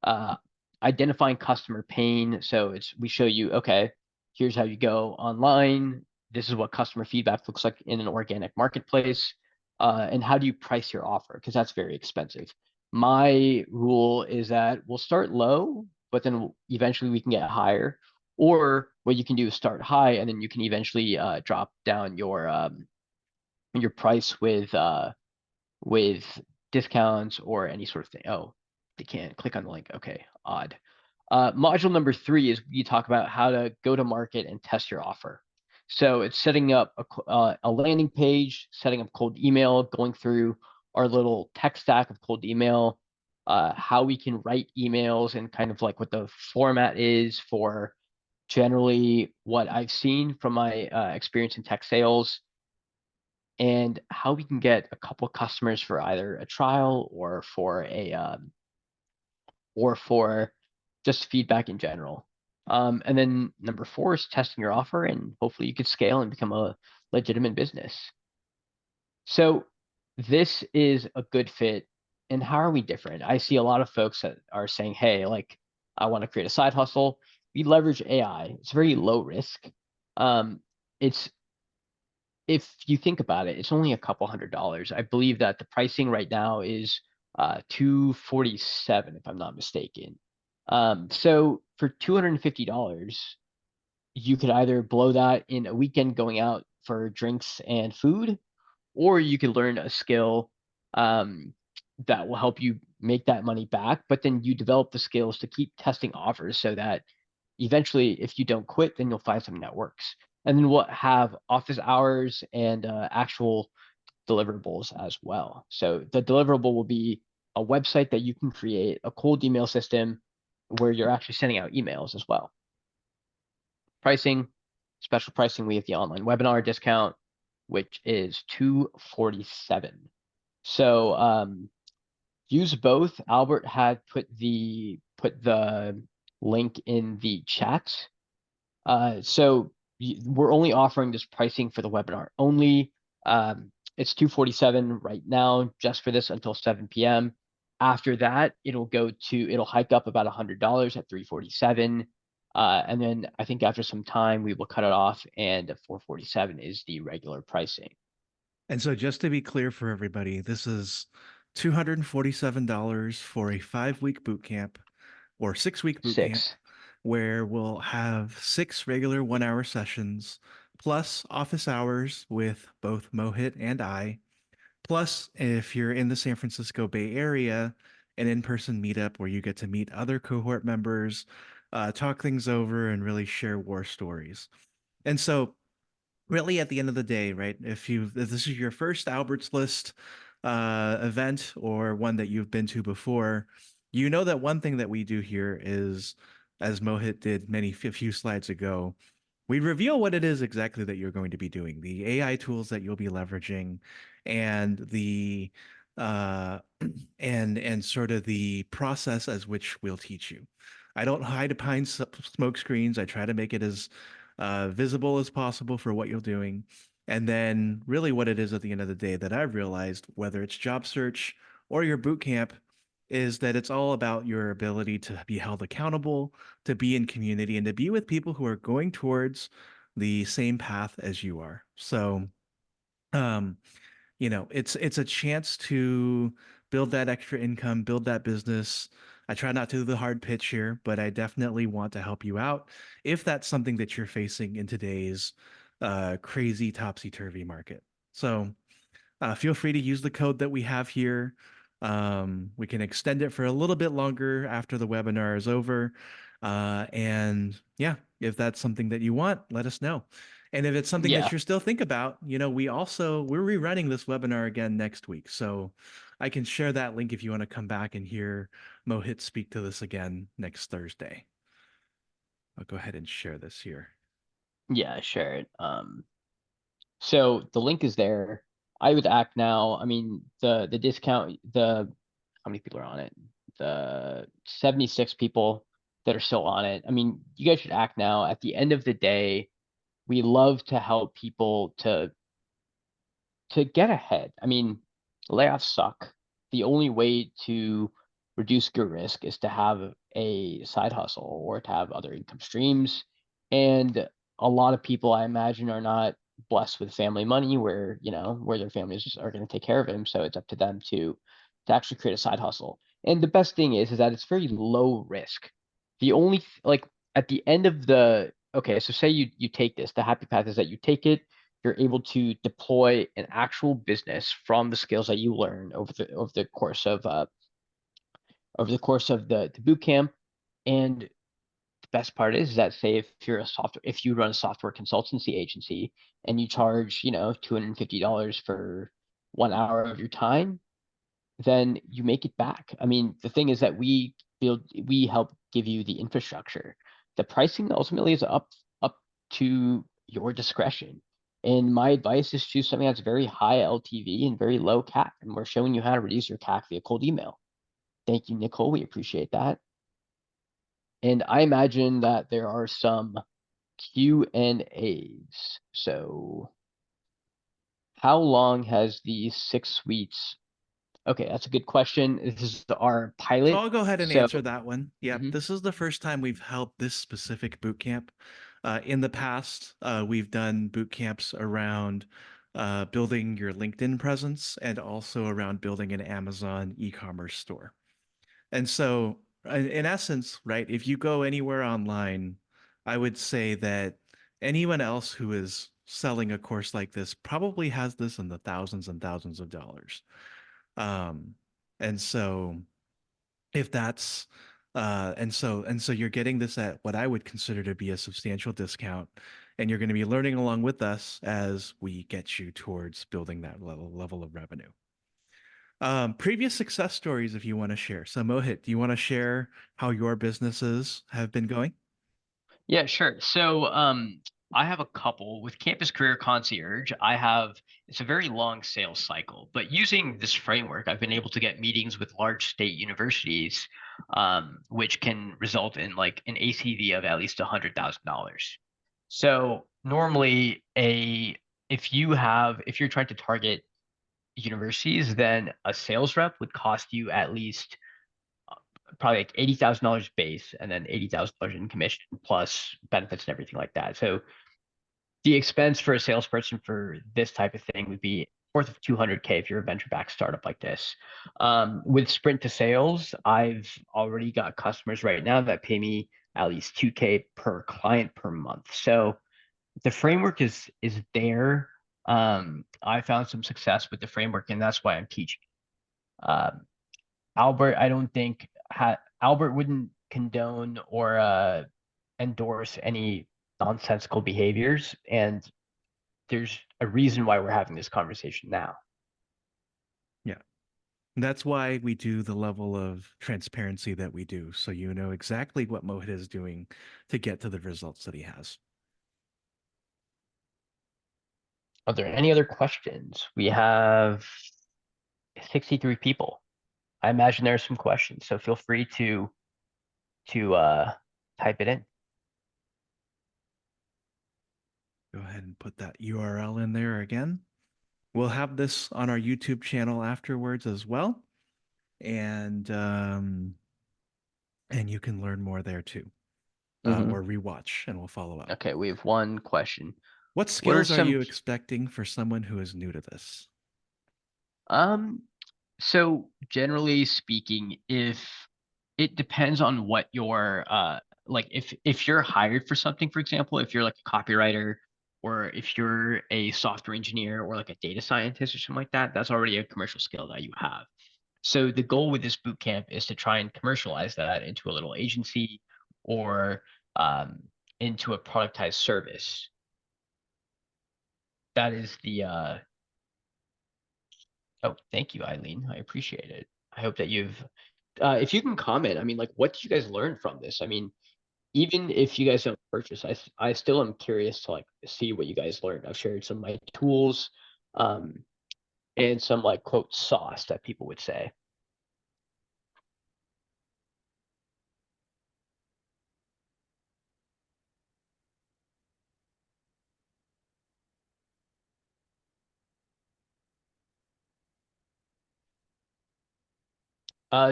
Uh, Identifying customer pain. So we show you, okay, here's how you go online. This is what customer feedback looks like in an organic marketplace. And how do you price your offer? Because that's very expensive. My rule is that we'll start low, but then eventually we can get higher. Or what you can do is start high, and then you can eventually drop down your price with discounts or any sort of thing. Oh, they can't click on the link. Okay, odd. Module number 3 is you talk about how to go to market and test your offer. So it's setting up a landing page, setting up cold email, going through our little tech stack of cold email, how we can write emails and kind of like what the format is for generally what I've seen from my experience in tech sales, and how we can get a couple customers for either a trial or for just feedback in general. And then number 4 is testing your offer, and hopefully you could scale and become a legitimate business. So this is a good fit. And how are we different? I see a lot of folks that are saying, hey, like, I want to create a side hustle. We leverage AI. It's very low risk. It's If you think about it, it's only a couple $100. I believe that the pricing right now is 247, if I'm not mistaken. So for $250, you could either blow that in a weekend going out for drinks and food, or you could learn a skill um, that will help you make that money back. But then you develop the skills to keep testing offers so that eventually, if you don't quit, then you'll find something that works. And then we'll have office hours and actual deliverables as well. So the deliverable will be a website that you can create, a cold email system where you're actually sending out emails as well. Pricing, special pricing, we have the online webinar discount, which is $247. So use both. Albert had put the link in the chat. So we're only offering this pricing for the webinar only. It's $247 right now, just for this until 7 p.m. After that, it'll hike up about $100 at $347. And then I think after some time, we will cut it off, and $447 is the regular pricing.
And so, just to be clear for everybody, this is $247 for a 5 week boot camp or 6 week boot camp,
6.
where we'll have 6 regular 1 hour sessions plus office hours with both Mohit and I. Plus, if you're in the San Francisco Bay Area, an in person meetup where you get to meet other cohort members, talk things over, and really share war stories. And so, really at the end of the day, right, if this is your first Albert's List event or one that you've been to before, you know that one thing that we do here is, as Mohit did a few slides ago, we reveal what it is exactly that you're going to be doing, the AI tools that you'll be leveraging, and the uh, and sort of the process as which we'll teach you. I don't hide behind smoke screens. I try to make it as visible as possible for what you're doing. And then, really, what it is at the end of the day that I've realized, whether it's job search or your boot camp, is that it's all about your ability to be held accountable, to be in community, and to be with people who are going towards the same path as you are. So, um, it's a chance to build that extra income, build that business, I try not to do the hard pitch here, but I definitely want to help you out if that's something that you're facing in today's crazy topsy-turvy market. So feel free to use the code that we have here. We can extend it for a little bit longer after the webinar is over. And yeah, if that's something that you want, let us know. And if it's something that
Yeah.
you're still think about, we're rerunning this webinar again next week. So I can share that link if you want to come back and hear Mohit speak to this again next Thursday. I'll go ahead and share this here.
Yeah, share it. So the link is there. I would act now. I mean, the discount, how many people are on it? The 76 people that are still on it. I mean, you guys should act now. At the end of the day, we love to help people to get ahead. I mean, layoffs suck. The only way to reduce your risk is to have a side hustle or to have other income streams. And a lot of people, I imagine, are not blessed with family money where, where their families just are going to take care of them. So it's up to them to actually create a side hustle. And the best thing is that it's very low risk. The only like at the end of the okay, so say you take this, the happy path is that you take it, you're able to deploy an actual business from the skills that you learn over the course of the boot camp. And the best part is that say if you run a software consultancy agency and you charge $250 for 1 hour of your time, then you make it back. I mean, the thing is that we help give you the infrastructure. The pricing ultimately is up to your discretion. And my advice is choose something that's very high LTV and very low CAC. And we're showing you how to reduce your CAC via cold email. Thank you, Nicole. We appreciate that. And I imagine that there are some Q&As. So how long has the 6 suites? Okay, that's a good question. This is our
So
pilot.
I'll go ahead and
So
answer that one. Yep,
mhm.
this is the first time we've held this specific boot camp. In the past, we've done boot camps around building your LinkedIn presence and also around building an Amazon e-commerce store. And so, in essence, right, if you go anywhere online, I would say that anyone else who is selling a course like this probably has this in the thousands and thousands of dollars. Um, and so if that's and so you're getting this at what I would consider to be a substantial discount, and you're going to be learning along with us as we get you towards building that level of revenue. Previous success stories, if you want to share. So Mohit, do you want to share how your businesses have been going?
Yeah, sure. So, I have a couple with Campus Career Concierge. It's a very long sales cycle, but using this framework, I've been able to get meetings with large state universities, which can result in like an ACV of at least $100,000. So normally, a if you're trying to target universities, then a sales rep would cost you at least probably like $80,000 base and then $80,000 in commission plus benefits and everything like that. So the expense for a salesperson for this type of thing would be north of 200K if you're a venture-backed startup like this. With Sprint to Sales, I've already got customers right now that pay me at least 2K per client per month. So the framework is there. I found some success with the framework, and that's why I'm teaching. Um, Albert, I don't think Albert wouldn't condone or endorse any nonsensical behaviors, and there's a reason why we're having this conversation now.
Yeah. That's why we do the level of transparency that we do, so you know exactly what Mohit is doing to get to the results that he has.
Are there any other questions? We have 63 people. I imagine there are some questions, so feel free to type it in.
Go ahead and put that URL in there again. We'll have this on our YouTube channel afterwards as well, and you can learn more there too,
Hmm.
or rewatch, and we'll follow up.
Okay, we have one question.
What
What are
skills are
some
you expecting for someone who is new to this?
um so generally speaking, if it depends on what your like if you're hired for something, for example, if you're like a copywriter or if you're a software engineer or like a data scientist or something like that, that's already a commercial skill that you have. So the goal with this boot camp is to try and commercialize that into a little agency or um, into a productized service. That is the oh, thank you, Eileen. I appreciate it. I hope that you've if you can comment, I mean, like, what did you guys learn from this? I mean, even if you guys don't purchase, I still am curious to like see what you guys learned. I've shared some of my tools, um, and some like quote sauce that people would say.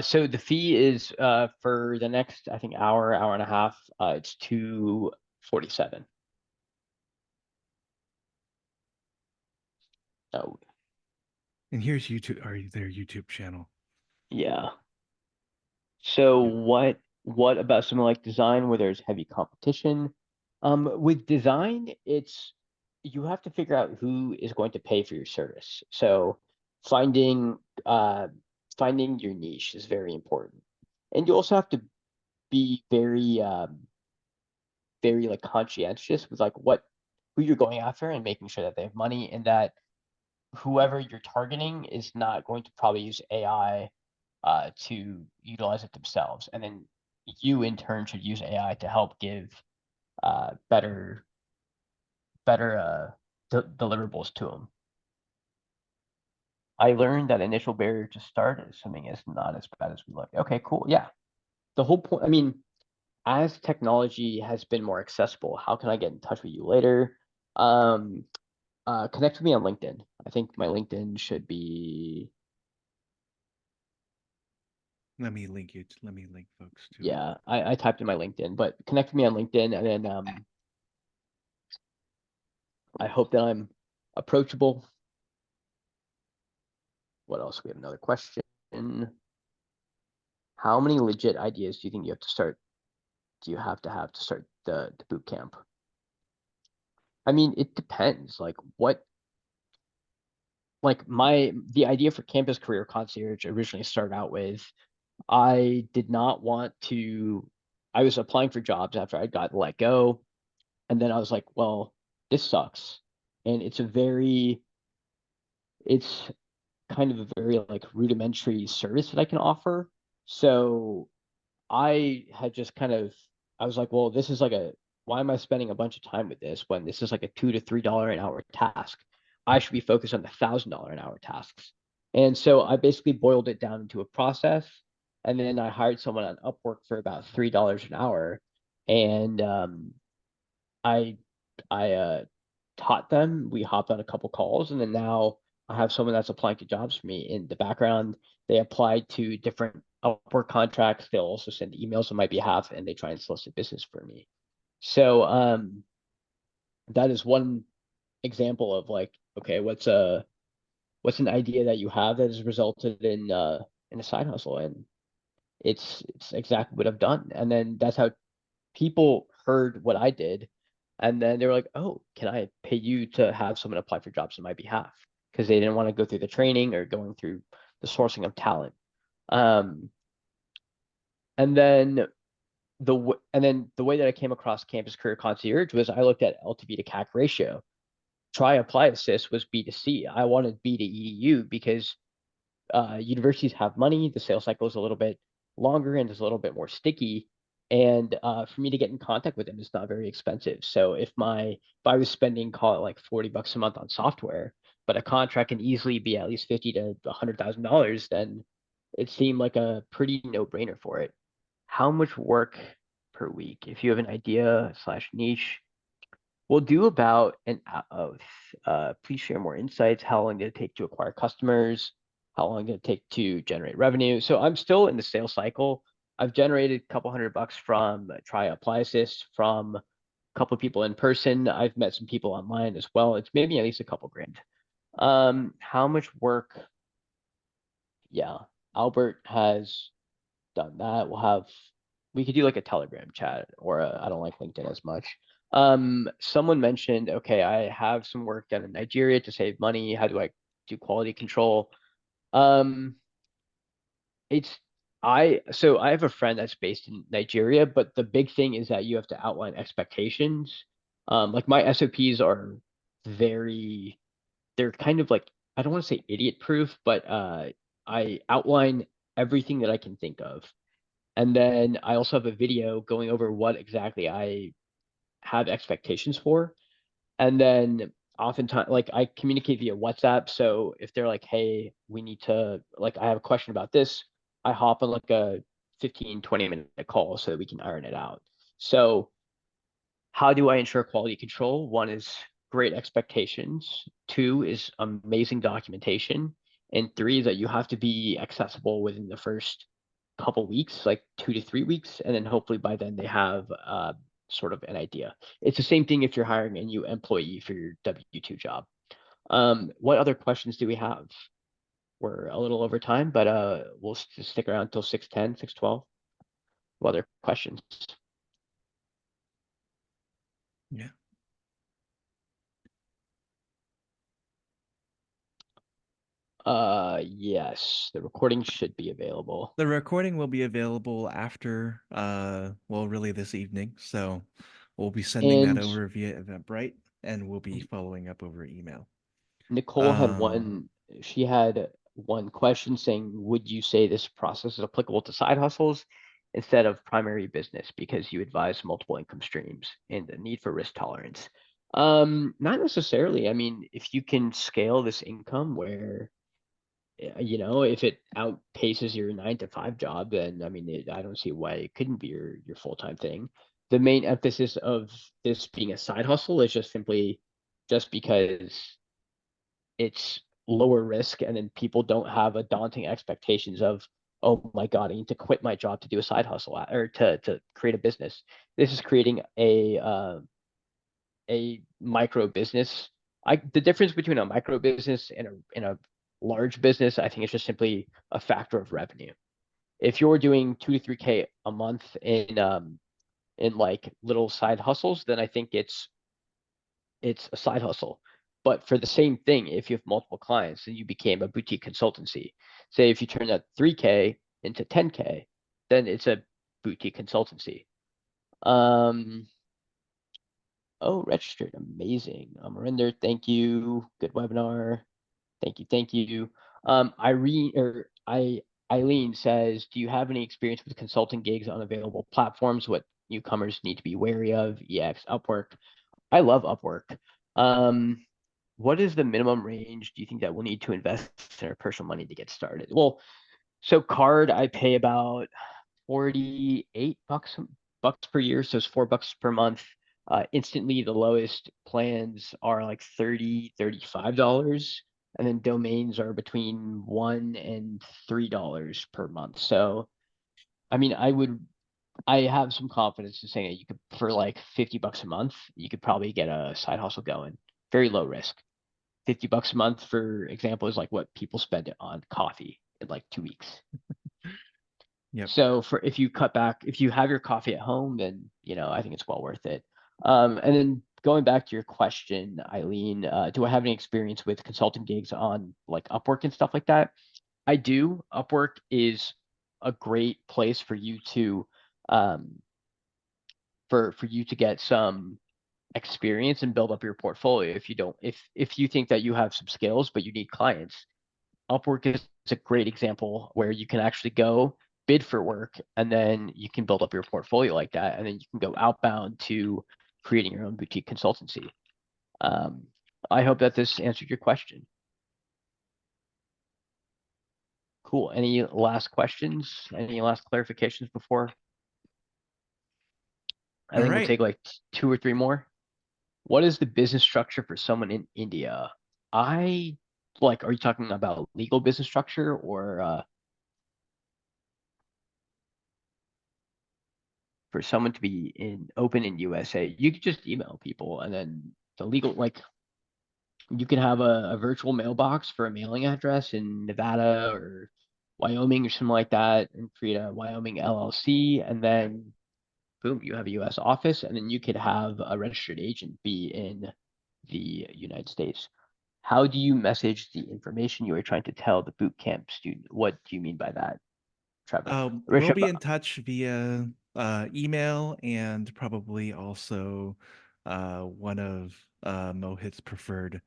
So the fee is for the next, I think, hour and a half, it's 247. Oh,
And here's YouTube, or their YouTube channel.
yeah. So
Yeah.
what about something like design where there's heavy competition? With design, it's you have to figure out who is going to pay for your service. So finding uh finding your niche is very important. And you also have to be very like conscientious with like what who you're going after and making sure that they have money and that whoever you're targeting is not going to probably use AI to utilize it themselves. And then you in turn should use AI to help give better deliverables to them. I learned that initial barrier to start is something is not as bad as we look. Okay, cool. Yeah. The whole point, I mean, as technology has been more accessible, how can I get in touch with you later? Um, connect with me on LinkedIn. I think my LinkedIn should be,
Let me link folks to it.
yeah, I typed in my LinkedIn, but connect with me on LinkedIn and then I hope that I'm approachable. What else? We have another question. How many legit ideas do you think you have to start? Do you have to start the boot camp? I mean, it depends. Like what, like the idea for Campus Career Concierge originally started out with, I did not want to, I was applying for jobs after I got let go. And then I was like, well, this sucks. And it's kind of a very like rudimentary service that I can offer. So I had just kind of, I was like, well, this is like why am I spending a bunch of time with this when this is like a $2 to $3 an hour task? I should be focused on the $1,000 an hour tasks. And so I basically boiled it down into a process. And then I hired someone on Upwork for about $3 an hour. And I I taught them. We hopped on a couple calls, and then now I have someone that's applying to jobs for me in the background. They apply to different Upwork contracts. They'll also send emails on my behalf, and they try and solicit business for me. So that is one example of like, okay, what's an idea that you have that has resulted in a side hustle, and it's exactly what I've done. And then that's how people heard what I did, and then they were like, "Oh, can I pay you to have someone apply for jobs on my behalf?" Because they didn't want to go through the training or going through the sourcing of talent. Um, and then the way that I came across Campus Career Concierge was I looked at LTV to CAC ratio. Try Apply Assist was B2C. I wanted B to EDU because universities have money. The sales cycle is a little bit longer and is a little bit more sticky. And for me to get in contact with them is not very expensive. So if I was spending, call it like $40 a month on software, but a contract can easily be at least 50 to $100,000, then it seemed like a pretty no-brainer for it. How much work per week? If you have an idea slash niche, we'll do about an hour. Please share more insights. How long did it take to acquire customers? How long did it take to generate revenue? So I'm still in the sales cycle. I've generated a couple $100 from Try Apply Assist from a couple of people in person. I've met some people online as well. It's maybe at least a couple grand. How much work? Yeah, Albert has done that. We could do like a Telegram chat or I don't like LinkedIn as much. Someone mentioned, okay, I have some work done in Nigeria to save money. How do I do quality control? Um, it's so I have a friend that's based in Nigeria, but the big thing is that you have to outline expectations. Like my SOPs are very, they're kind of like, I don't want to say idiot proof, but I outline everything that I can think of. And then I also have a video going over what exactly I have expectations for. And then oftentimes, like I communicate via WhatsApp. So if they're like, hey, we need to, like, I have a question about this, I hop on like a 15, 20-minute call so that we can iron it out. So how do I ensure quality control? One is great expectations. Two is amazing documentation. And three is that you have to be accessible within the first couple weeks, like 2 to 3 weeks. And then hopefully by then they have sort of an idea. It's the same thing if you're hiring a new employee for your W-2 job. What other questions do we have? We're a little over time, but we'll just stick around until 6:10, 6:12. What other questions?
Yeah.
Yes, the recording should be available.
The recording will be available after, well, really this evening. So we'll be sending that
And
over via Eventbrite, and we'll be following up over email.
Nicole had
Um,
she had one question saying, would you say this process is applicable to side hustles instead of primary business because you advise multiple income streams and the need for risk tolerance? Not necessarily. I mean, if you can scale this income where if it outpaces your 9 to 5 job, then I mean, I don't see why it couldn't be your full-time thing. The main emphasis of this being a side hustle is just simply just because it's lower risk and then people don't have a daunting expectations of, oh my God, I need to quit my job to do a side hustle or to create a business. This is creating a micro business. The difference between a micro business and a large business, I think, is just simply a factor of revenue. If you're doing 2 to 3K a month in like little side hustles, then I think it's a side hustle. But for the same thing, if you have multiple clients and you became a boutique consultancy, say if you turn that 3K into 10K, then it's a boutique consultancy. Um, oh, registered. Amazing. Marinder, thank you. Good webinar. Thank you. Thank you. Eileen says, do you have any experience with consulting gigs on available platforms? What newcomers need to be wary of? EX, Upwork. I love Upwork. Um, what is the minimum range do you think that we'll need to invest in our personal money to get started? Well, so card, I pay about 48 bucks per year, so it's $4 per month. Instantly, the lowest plans are like 30, $35, and then domains are between $1 and $3 per month. So, I mean, I have some confidence in saying that you could, for like 50 bucks a month, you could probably get a side hustle going. Very low risk. 50 bucks a month, for example, is like what people spend on coffee in like 2 weeks.
yep.
So for if you cut back, if you have your coffee at home, then I think it's well worth it. And then going back to your question, Eileen, do I have any experience with consulting gigs on like Upwork and stuff like that? I do. Upwork is a great place for you to um, for you to get some experience and build up your portfolio. If you think that you have some skills but you need clients, Upwork is a great example where you can actually go bid for work and then you can build up your portfolio like that, and then you can go outbound to creating your own boutique consultancy. Um, I hope that this answered your question. Cool. Any last questions? Any last clarifications before? I
All
think we'll
right.
take like 2 or 3 more. What is the business structure for someone in India? I are you talking about legal business structure or for someone to be in open in USA? You could just email people and then the legal, like you can have a virtual mailbox for a mailing address in Nevada or Wyoming or something like that, and create a Wyoming LLC, and then boom, you have a US office, and then you could have a registered agent be in the United States. How do you message the information you are trying to tell the boot camp student? What do you mean by that, Trevor?
We'll
Rishabh,
be in touch via email and probably also one of Mohit's preferred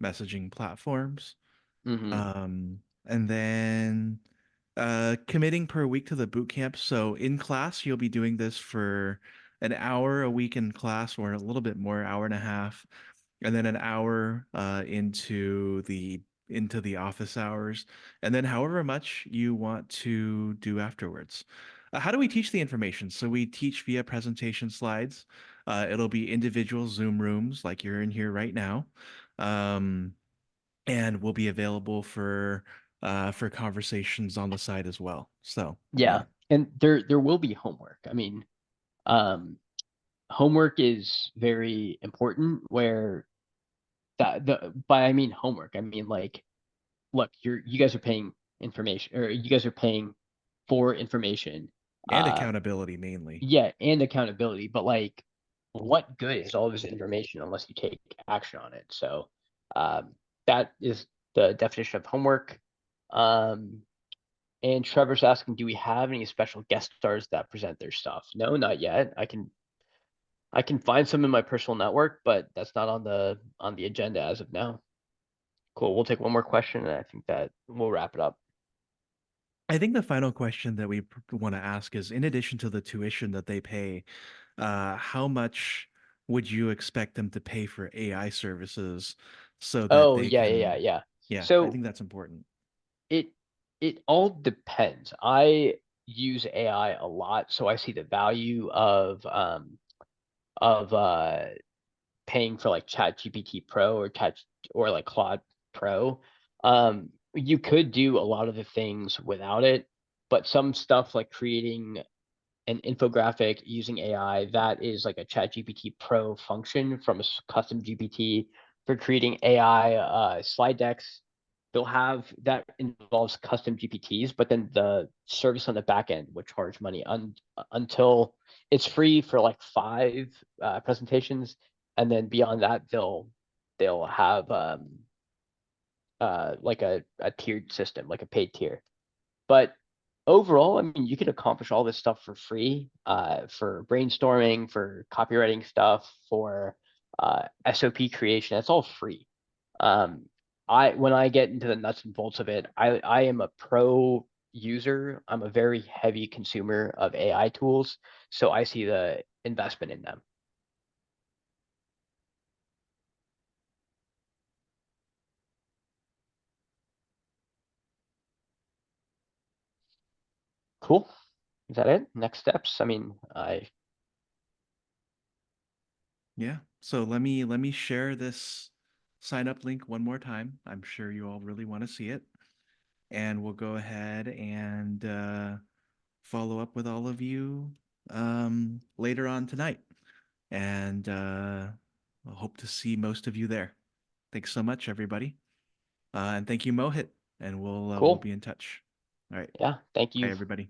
messaging platforms.
hmm
And then committing per week to the boot camp. So in class, you'll be doing this for an hour a week in class, or a little bit more, hour and a half, and then an hour into the office hours, and then however much you want to do afterwards. How do we teach the information? So we teach via presentation slides. It'll be individual Zoom rooms like you're in here right now. Um, and will be available for conversations on the side as well. So
Yeah,
yeah,
and there will be homework. I mean, um, homework is very important. Where that the by I mean homework, I mean like, look, you guys are paying information, or you guys are paying for information.
and
Uh,
accountability mainly.
yeah, and accountability, but like, what good is all this information unless you take action on it? So, um, that is the definition of homework. Um, and Trevor's asking, do we have any special guest stars that present their stuff? No, not yet. I can find some in my personal network, but that's not on the agenda as of now. Cool. We'll take one more question, and I think that we'll wrap it up.
I think the final question that we want to ask is, in addition to the tuition that they pay, how much would you expect them to pay for AI services so that
Oh,
they
yeah, yeah, yeah,
can,
yeah.
yeah, I
So
think that's important.
it it all depends. I use AI a lot, so I see the value of paying for like Chat GPT Pro or Chat or like Claude Pro. You could do a lot of the things without it, but some stuff like creating an infographic using AI, that is like a Chat GPT Pro function from a custom GPT for creating AI slide decks. They'll have that involves custom GPTs, but then the service on the back end will charge money until it's free for like 5 presentations, and then beyond that they'll have like a tiered system, like a paid tier. But overall, I mean, you can accomplish all this stuff for free, for brainstorming, for copywriting stuff, for SOP creation. It's all free. Um, when I get into the nuts and bolts of it, I am a pro user. I'm a very heavy consumer of AI tools, so I see the investment in them. Cool. Is that it? Next steps? I mean, I
Yeah. So let me share this sign up link one more time. I'm sure you all really want to see it. And we'll go ahead and follow up with all of you later on tonight. And I hope to see most of you there. Thanks so much, everybody. And thank you, Mohit. And we'll
cool.
be in touch. All right.
Yeah. Thank
Bye,
you.
everybody.